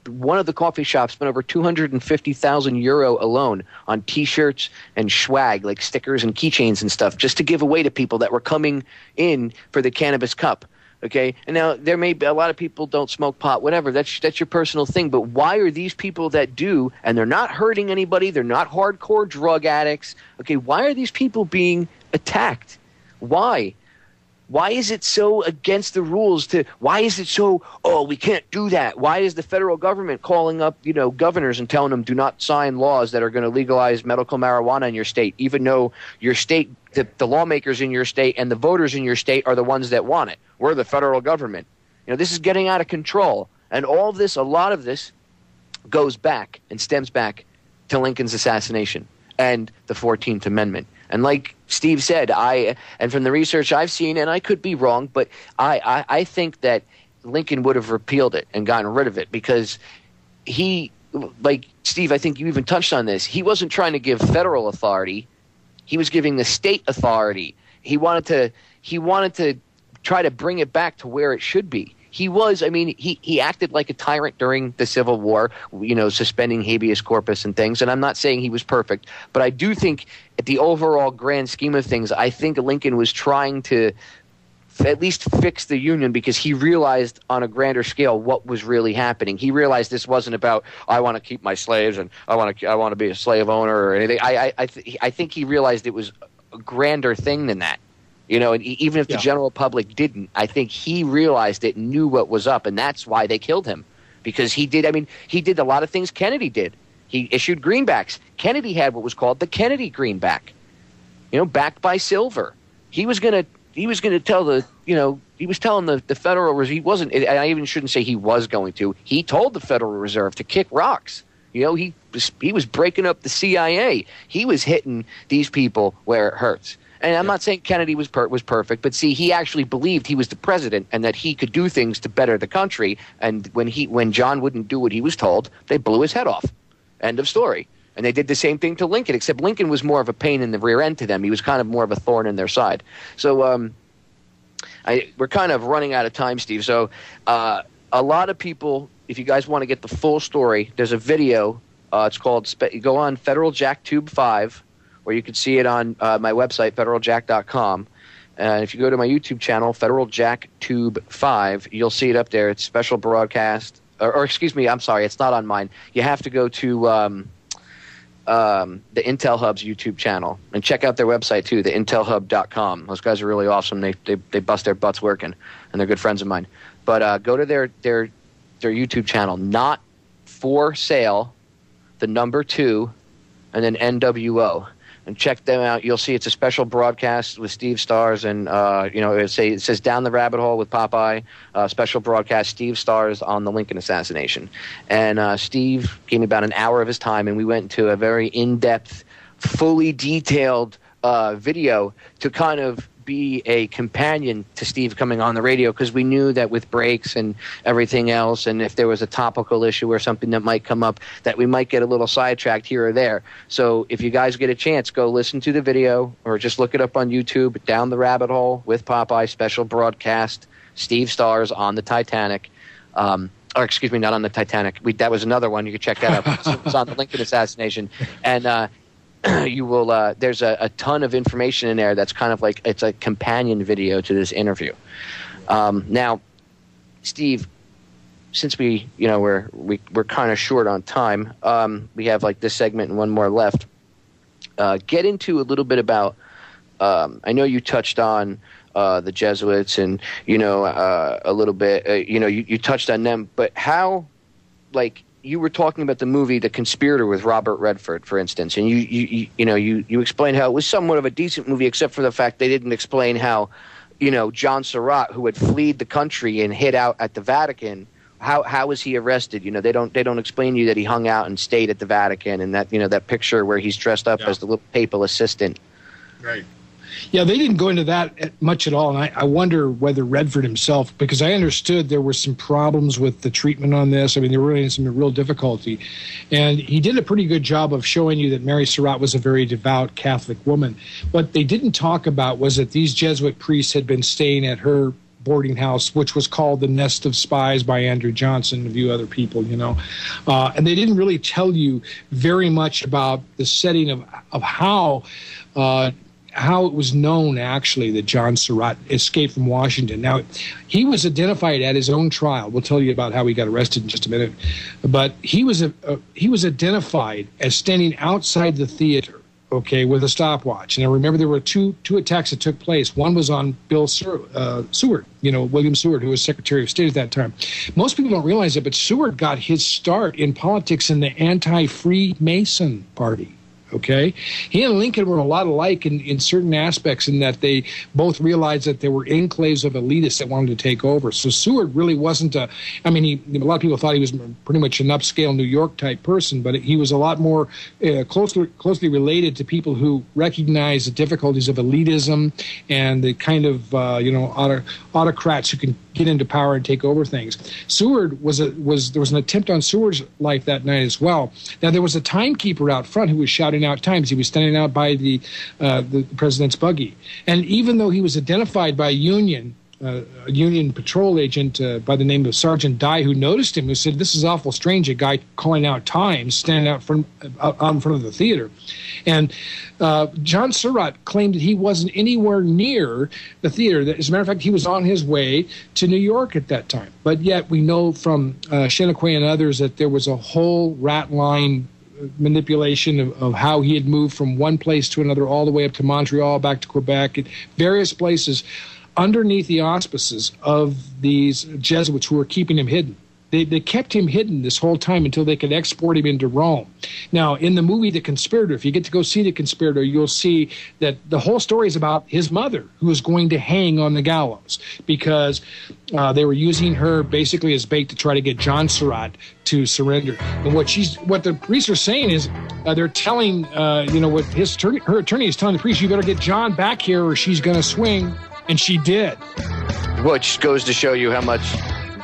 S2: one of the coffee shops spent over 250,000 euro alone on T-shirts and swag, like stickers and keychains and stuff, just to give away to people that were coming in for the Cannabis Cup. Okay, and now there may be a lot of people don't smoke pot, whatever. That's your personal thing. But why are these people that do, and they're not hurting anybody, they're not hardcore drug addicts? Okay, why are these people being attacked? Why? Why is it so against the rules? Why is it so? Oh, we can't do that. Why is the federal government calling up, governors and telling them do not sign laws that are going to legalize medical marijuana in your state, even though your state, the lawmakers in your state and the voters in your state are the ones that want it? We're the federal government. This is getting out of control. And all of this, a lot of this, goes back and stems back to Lincoln's assassination and the 14th Amendment. And like Steve said, and from the research I've seen, and I could be wrong, but I think that Lincoln would have repealed it and gotten rid of it because he, like Steve, I think you even touched on this, he wasn't trying to give federal authority. He was giving the state authority. He wanted to try to bring it back to where it should be. He acted like a tyrant during the Civil War, suspending habeas corpus and things. And I'm not saying he was perfect, but I do think at the overall grand scheme of things, I think Lincoln was trying to at least fix the Union because he realized on a grander scale what was really happening. He realized this wasn't about, I want to keep my slaves and I want to be a slave owner or anything. I think he realized it was a grander thing than that. And even if the general public didn't, I think he realized it, knew what was up, and that's why they killed him. Because he did a lot of things Kennedy did. He issued greenbacks. Kennedy had what was called the Kennedy greenback, backed by silver. He was gonna tell he was telling the Federal Reserve, he wasn't, I even shouldn't say he was going to, he told the Federal Reserve to kick rocks. He was breaking up the CIA. He was hitting these people where it hurts. And I'm not saying Kennedy was perfect, but see, he actually believed he was the president and that he could do things to better the country. And when John wouldn't do what he was told, they blew his head off. End of story. And they did the same thing to Lincoln, except Lincoln was more of a pain in the rear end to them. He was kind of more of a thorn in their side. So we're kind of running out of time, Steve. So a lot of people, if you guys want to get the full story, there's a video. It's called, you go on Federal Jack Tube 5, or you can see it on my website, federaljack.com. And if you go to my YouTube channel, Federal Jack Tube 5, you'll see it up there. It's special broadcast. Or excuse me, I'm sorry, it's not on mine. You have to go to the Intel Hub's YouTube channel and check out their website too, the intelhub.com. Those guys are really awesome. They bust their butts working, and they're good friends of mine. But go to their YouTube channel, Not For Sale, the number 2, and then NWO. And check them out. You'll see it's a special broadcast with Steve Stars, and it says Down the Rabbit Hole with Popeye. Special broadcast, Steve Stars on the Lincoln assassination. And Steve gave me about an hour of his time, and we went into a very in-depth, fully detailed video to kind of be a companion to Steve coming on the radio, because we knew that with breaks and everything else, and if there was a topical issue or something that might come up, that we might get a little sidetracked here or there. So if you guys get a chance, go listen to the video or just look it up on YouTube, Down the Rabbit Hole with Popeye, special broadcast, Steve Stars on the Titanic. Or excuse me, not on the Titanic. That was another one. You can check that out. It's on the Lincoln assassination. And you will there's a ton of information in there that's kind of like, it's a companion video to this interview. Now, Steve, since we're kind of short on time, we have like this segment and one more left. Get into a little bit about, I know you touched on the Jesuits and a little bit you touched on them, but how, like, you were talking about the movie The Conspirator with Robert Redford, for instance, and you explained how it was somewhat of a decent movie, except for the fact they didn't explain how, John Surratt, who had fled the country and hid out at the Vatican, how was he arrested? They don't explain to you that he hung out and stayed at the Vatican, and that that picture where he's dressed up as the little papal assistant.
S3: Right. Yeah, they didn't go into that much at all, and I wonder whether Redford himself, because I understood there were some problems with the treatment on this. I mean, there were really some real difficulty, and he did a pretty good job of showing you that Mary Surratt was a very devout Catholic woman. What they didn't talk about was that these Jesuit priests had been staying at her boarding house, which was called the Nest of Spies by Andrew Johnson and a few other people, and they didn't really tell you very much about the setting of how it was known, actually, that John Surratt escaped from Washington. Now, he was identified at his own trial. We'll tell you about how he got arrested in just a minute. But he was identified as standing outside the theater, with a stopwatch. And I remember there were two attacks that took place. One was on Bill Seward, William Seward, who was Secretary of State at that time. Most people don't realize it, but Seward got his start in politics in the anti-Freemason Party. He and Lincoln were a lot alike in certain aspects, in that they both realized that there were enclaves of elitists that wanted to take over. So Seward really wasn't a lot of people thought he was pretty much an upscale New York type person, but he was a lot more closely related to people who recognized the difficulties of elitism and the kind of autocrats who can get into power and take over things. Seward there was an attempt on Seward's life that night as well. Now, there was a timekeeper out front who was shouting out times. He was standing out by the president's buggy, and even though he was identified by a Union patrol agent by the name of Sergeant Dye, who noticed him, who said, "This is awful strange, a guy calling out times standing out in front of the theater." And John Surratt claimed that he wasn't anywhere near the theater. As a matter of fact, he was on his way to New York at that time. But yet we know from Chenequet and others that there was a whole rat line manipulation of how he had moved from one place to another, all the way up to Montreal, back to Quebec, and various places underneath the auspices of these Jesuits who were keeping him hidden. They kept him hidden this whole time until they could export him into Rome. Now, in the movie The Conspirator, if you get to go see The Conspirator, you'll see that the whole story is about his mother, who was going to hang on the gallows, because they were using her basically as bait to try to get John Surratt to surrender. And what the priests are saying is, they're telling, what her attorney is telling the priest, "You better get John back here or she's going to swing." And she did.
S2: Which goes to show you how much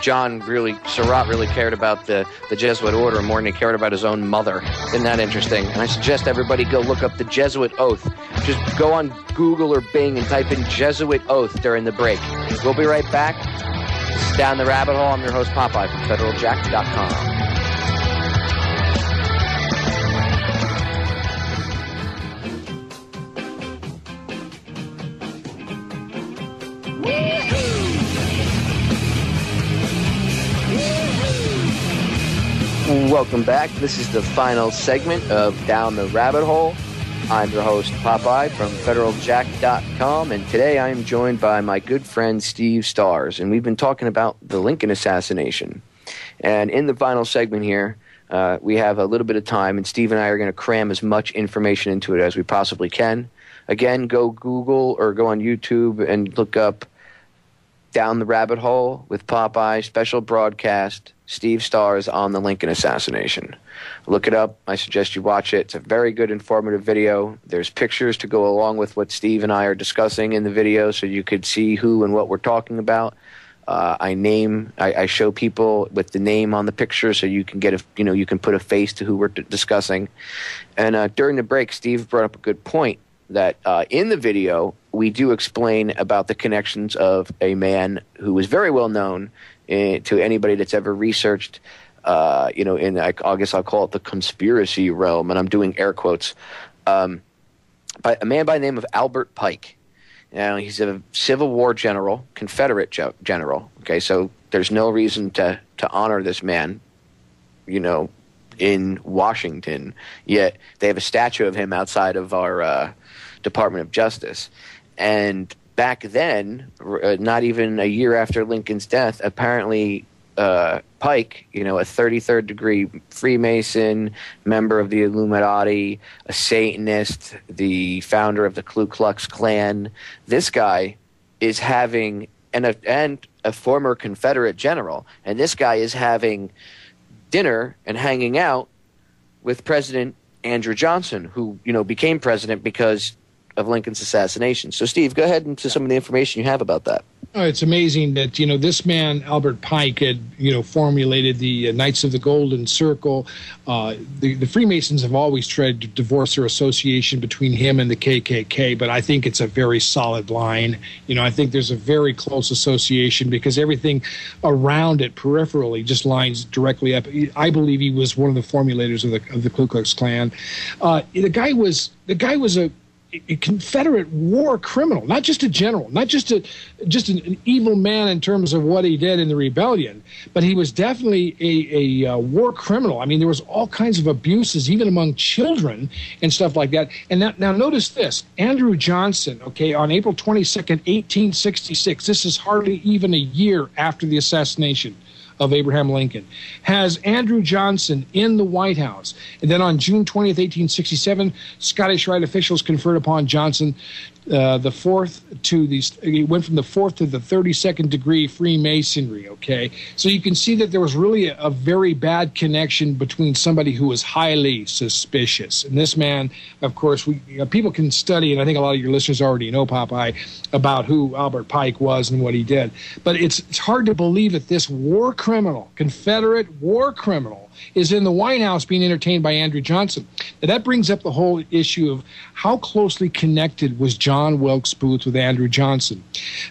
S2: Surratt really cared about the Jesuit order more than he cared about his own mother. Isn't that interesting? And I suggest everybody go look up the Jesuit Oath. Just go on Google or Bing and type in Jesuit Oath during the break. We'll be right back. This is Down the Rabbit Hole. I'm your host, Popeye, from federaljack.com. Welcome back. This is the final segment of Down the Rabbit Hole. I'm your host, Popeye, from federaljack.com, and today I am joined by my good friend Steve Stars, and we've been talking about the Lincoln assassination. And in the final segment here, we have a little bit of time, and Steve and I are going to cram as much information into it as we possibly can. Again, go Google or go on YouTube and look up Down the Rabbit Hole with Popeye, special broadcast, Steve Stars on the Lincoln assassination. Look it up. I suggest you watch it. It's a very good, informative video. There's pictures to go along with what Steve and I are discussing in the video, so you could see who and what we're talking about. I show people with the name on the picture, so you can get you can put a face to who we're discussing. And during the break, Steve brought up a good point that in the video we do explain about the connections of a man who was very well known to anybody that's ever researched, in I guess I'll call it the conspiracy realm, and I'm doing air quotes, by a man by the name of Albert Pike. Now, he's a Civil War general, Confederate general. Okay, so there's no reason to honor this man, in Washington. Yet they have a statue of him outside of our Department of Justice. And back then, not even a year after Lincoln's death, apparently Pike, a 33rd degree Freemason, member of the Illuminati, a Satanist, the founder of the Ku Klux Klan. This guy is having, and a former Confederate general, and this guy is having dinner and hanging out with President Andrew Johnson, who, became president because of Lincoln's assassination. So, Steve, go ahead into some of the information you have about that.
S3: It's amazing that, this man, Albert Pike, had, formulated the Knights of the Golden Circle. The Freemasons have always tried to divorce their association between him and the KKK, but I think it's a very solid line. I think there's a very close association because everything around it peripherally just lines directly up. I believe he was one of the formulators of the Ku Klux Klan. The guy was a Confederate war criminal, not just a general, not just an evil man in terms of what he did in the rebellion, but he was definitely a war criminal. I mean, there was all kinds of abuses, even among children and stuff like that. And now notice this, Andrew Johnson, on April 22nd, 1866, this is hardly even a year after the assassination of Abraham Lincoln, has Andrew Johnson in the White House. And then on June 20th, 1867, Scottish Rite officials conferred upon Johnson he went from the 4th to the 32nd degree Freemasonry, So you can see that there was really a very bad connection between somebody who was highly suspicious. And this man, of course, people can study, and I think a lot of your listeners already know, Popeye, about who Albert Pike was and what he did. But it's hard to believe that this war criminal, Confederate war criminal, is in the White House being entertained by Andrew Johnson. Now, that brings up the whole issue of how closely connected was John Wilkes Booth with Andrew Johnson.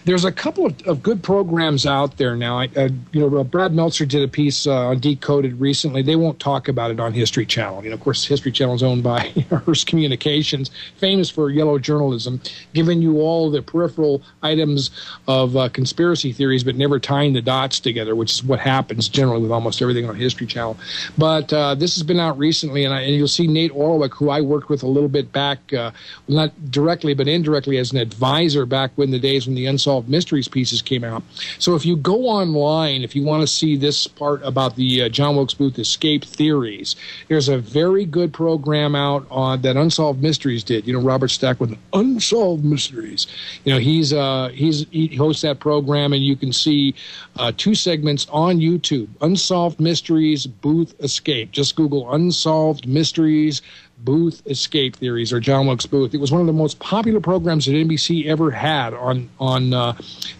S3: There's a couple of good programs out there now. Brad Meltzer did a piece on Decoded recently. They won't talk about it on History Channel. Of course, History Channel is owned by Hearst Communications, famous for yellow journalism, giving you all the peripheral items of conspiracy theories, but never tying the dots together, which is what happens generally with almost everything on History Channel. But this has been out recently, and you'll see Nate Orlick, who I worked with a little bit back, not directly but indirectly as an advisor back when the days when the Unsolved Mysteries pieces came out. So if you go online, if you want to see this part about the John Wilkes Booth escape theories, there's a very good program out on that Unsolved Mysteries did. Robert Stack with Unsolved Mysteries. He hosts that program, and you can see 2 segments on YouTube. Unsolved Mysteries Booth Escape. Just Google Unsolved Mysteries Booth escape theories, or John Wilkes Booth. It was one of the most popular programs that NBC ever had on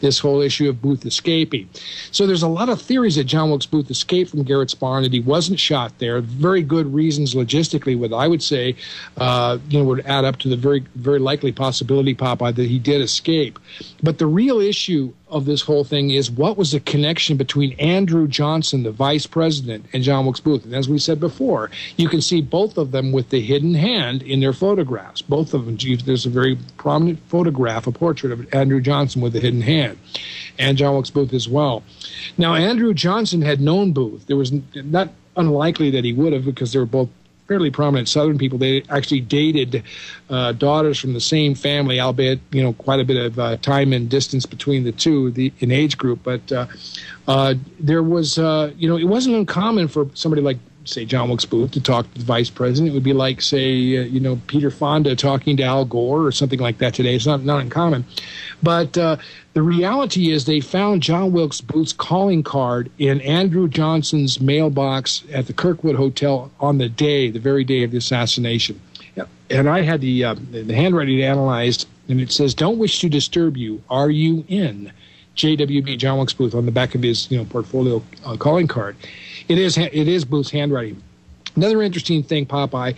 S3: this whole issue of Booth escaping. So there's a lot of theories that John Wilkes Booth escaped from Garrett's barn, that he wasn't shot there. Very good reasons logistically, what I would say, would add up to the very, very likely possibility, Popeye, that he did escape. But the real issue of this whole thing is, what was the connection between Andrew Johnson, the vice president, and John Wilkes Booth? And as we said before, you can see both of them with the hidden hand in their photographs. Both of them. There's a very prominent photograph, a portrait of Andrew Johnson with the hidden hand, and John Wilkes Booth as well. Now, Andrew Johnson had known Booth. There was not unlikely that he would have, because they were both fairly prominent Southern people. They actually dated daughters from the same family, albeit quite a bit of time and distance between the two in age group. But there was it wasn't uncommon for somebody like, say, John Wilkes Booth to talk to the vice president. It would be like, say, Peter Fonda talking to Al Gore or something like that today. It's not uncommon. But the reality is, they found John Wilkes Booth's calling card in Andrew Johnson's mailbox at the Kirkwood Hotel on the very day of the assassination. And I had the handwriting analyzed, and it says, "Don't wish to disturb you. Are you in?" JWB, John Wilkes Booth, on the back of his portfolio calling card. It is Booth's handwriting. Another interesting thing, Popeye,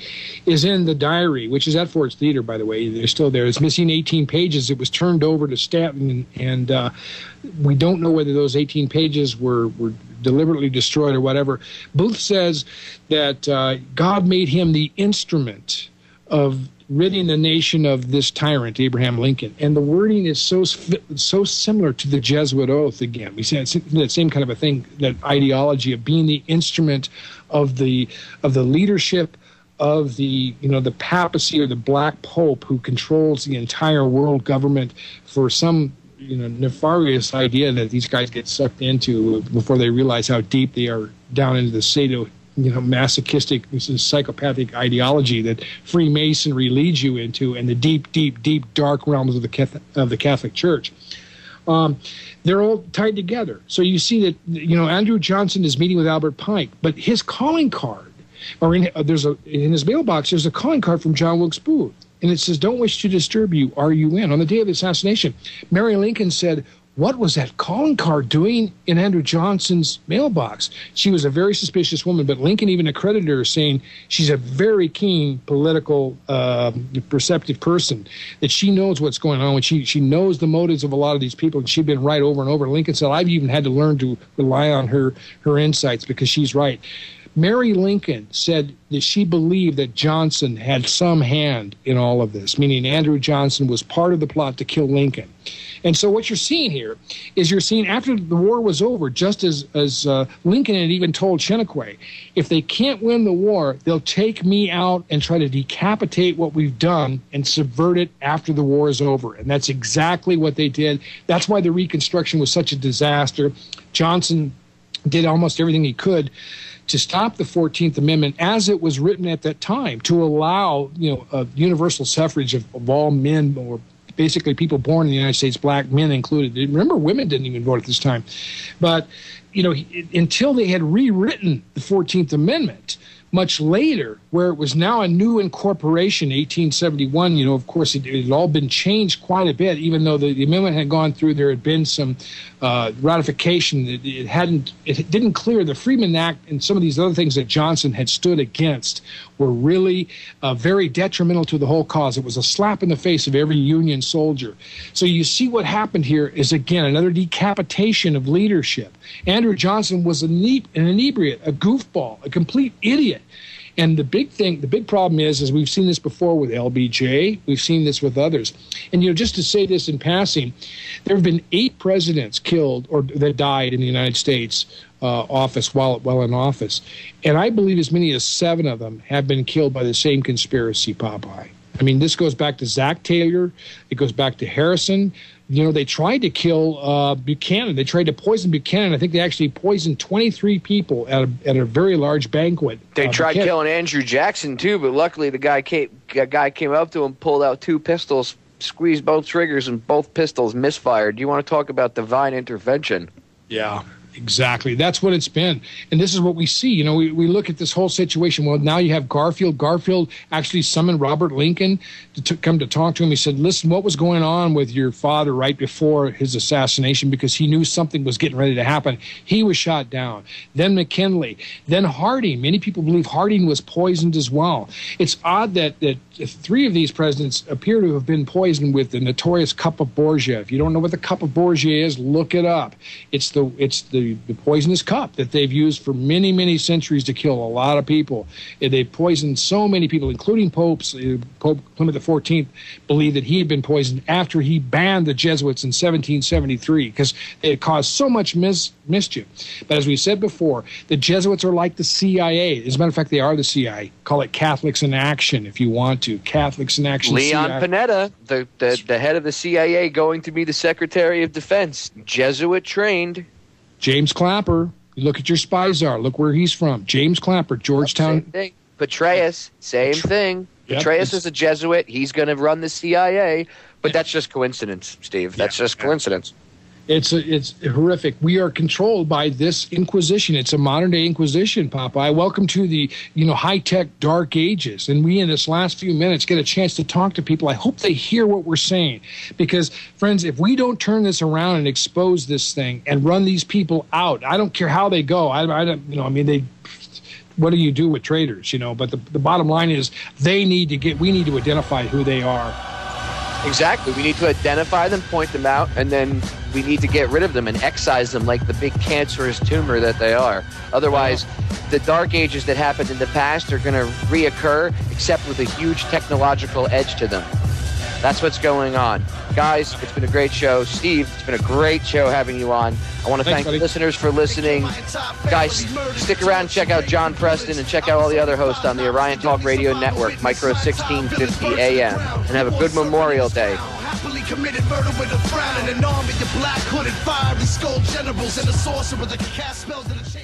S3: is in the diary, which is at Ford's Theater, by the way. They're still there. It's missing 18 pages. It was turned over to Stanton, and we don't know whether those 18 pages were deliberately destroyed or whatever. Booth says that God made him the instrument of ridding the nation of this tyrant, Abraham Lincoln. And the wording is so similar to the Jesuit oath again. We say it's that same kind of a thing, that ideology of being the instrument of the leadership of the papacy, or the Black Pope, who controls the entire world government for some nefarious idea that these guys get sucked into before they realize how deep they are down into the masochistic, psychopathic ideology that Freemasonry leads you into, and the deep, deep, deep, dark realms of the Catholic Church. They're all tied together. So you see that Andrew Johnson is meeting with Albert Pike, but his calling card, or in his mailbox, there's a calling card from John Wilkes Booth, and it says, "Don't wish to disturb you. Are you in?" On the day of the assassination, Mary Lincoln said, "What was that calling card doing in Andrew Johnson's mailbox?" She was a very suspicious woman, but Lincoln even accredited her, saying she's a very keen political, perceptive person, that she knows what's going on. She knows the motives of a lot of these people, and she'd been right over and over. Lincoln said, "I've even had to learn to rely on her insights, because she's right." Mary Lincoln said that she believed that Johnson had some hand in all of this, meaning Andrew Johnson was part of the plot to kill Lincoln. And so what you're seeing here is, you're seeing after the war was over, just as Lincoln had even told Chiniquy, if they can't win the war, they'll take me out and try to decapitate what we've done and subvert it after the war is over. And that's exactly what they did. That's why the Reconstruction was such a disaster. Johnson did almost everything he could to stop the 14th Amendment as it was written at that time, to allow universal suffrage of all men, or basically people born in the United States, black men included. Remember, women didn't even vote at this time. But until they had rewritten the 14th Amendment much later, where it was now a new incorporation, 1871, of course, it had all been changed quite a bit. Even though the amendment had gone through, there had been some ratification. It didn't clear the Freeman Act, and some of these other things that Johnson had stood against were really very detrimental to the whole cause. It was a slap in the face of every Union soldier. So you see what happened here is, again, another decapitation of leadership. Andrew Johnson was an inebriate, a goofball, a complete idiot. And the big problem is we've seen this before with LBJ, we've seen this with others. And just to say this in passing, there have been 8 presidents killed or that died in the United States office while in office, and I believe as many as 7 of them have been killed by the same conspiracy, Popeye. I mean, this goes back to Zach Taylor, it goes back to Harrison. They tried to kill Buchanan. They tried to poison Buchanan. I think they actually poisoned 23 people at a very large banquet.
S2: They tried killing Andrew Jackson, too, but luckily the guy came up to him, pulled out 2 pistols, squeezed both triggers, and both pistols misfired. Do you want to talk about divine intervention?
S3: Yeah. Exactly. That's what it's been. And this is what we see. You know, we look at this whole situation. Well, now you have Garfield. Garfield actually summoned Robert Lincoln to come to talk to him. He said, listen, what was going on with your father right before his assassination? Because he knew something was getting ready to happen. He was shot down. Then McKinley. Then Harding. Many people believe Harding was poisoned as well. It's odd that three of these presidents appear to have been poisoned with the notorious cup of Borgia. If you don't know what the cup of Borgia is, look it up. It's the poisonous cup that they've used for many, many centuries to kill a lot of people. They've poisoned so many people, including popes. Pope Clement XIV believed that he had been poisoned after he banned the Jesuits in 1773 because they had caused so much mischief. But as we said before, the Jesuits are like the CIA. As a matter of fact, they are the CIA. Call it Catholics in Action if you want to. Catholics in Action.
S2: Leon
S3: CIA.
S2: Panetta, the head of the CIA, going to be the Secretary of Defense, Jesuit trained.
S3: James Clapper, you look at your spy czar. Look where he's from. James Clapper, Georgetown.
S2: Same thing. Petraeus, same thing.
S3: Yep.
S2: Petraeus is a Jesuit. He's going to run the CIA. But that's just coincidence, Steve. That's just coincidence.
S3: It's horrific. We are controlled by this Inquisition. It's a modern-day Inquisition, Popeye. Welcome to the high-tech Dark Ages. And we, in this last few minutes, get a chance to talk to people. I hope they hear what we're saying. Because, friends, if we don't turn this around and expose this thing and run these people out, I don't care how they go. What do you do with traitors? But the bottom line is we need to identify who they are.
S2: Exactly. We need to identify them, point them out, and then we need to get rid of them and excise them like the big cancerous tumor that they are. Otherwise, the dark ages that happened in the past are going to reoccur, except with a huge technological edge to them. That's what's going on. Guys, it's been a great show. Steve, it's been a great show having you on. I want to thank listeners for listening. Guys, stick around and check out John Preston and check out all the other hosts on the Orion Talk Radio Network, Micro 1650 AM. And have a good Memorial Day.
S7: Committed murder with a frown and an army of black hooded fiery skull generals and a sorcerer that can cast spells in a chain.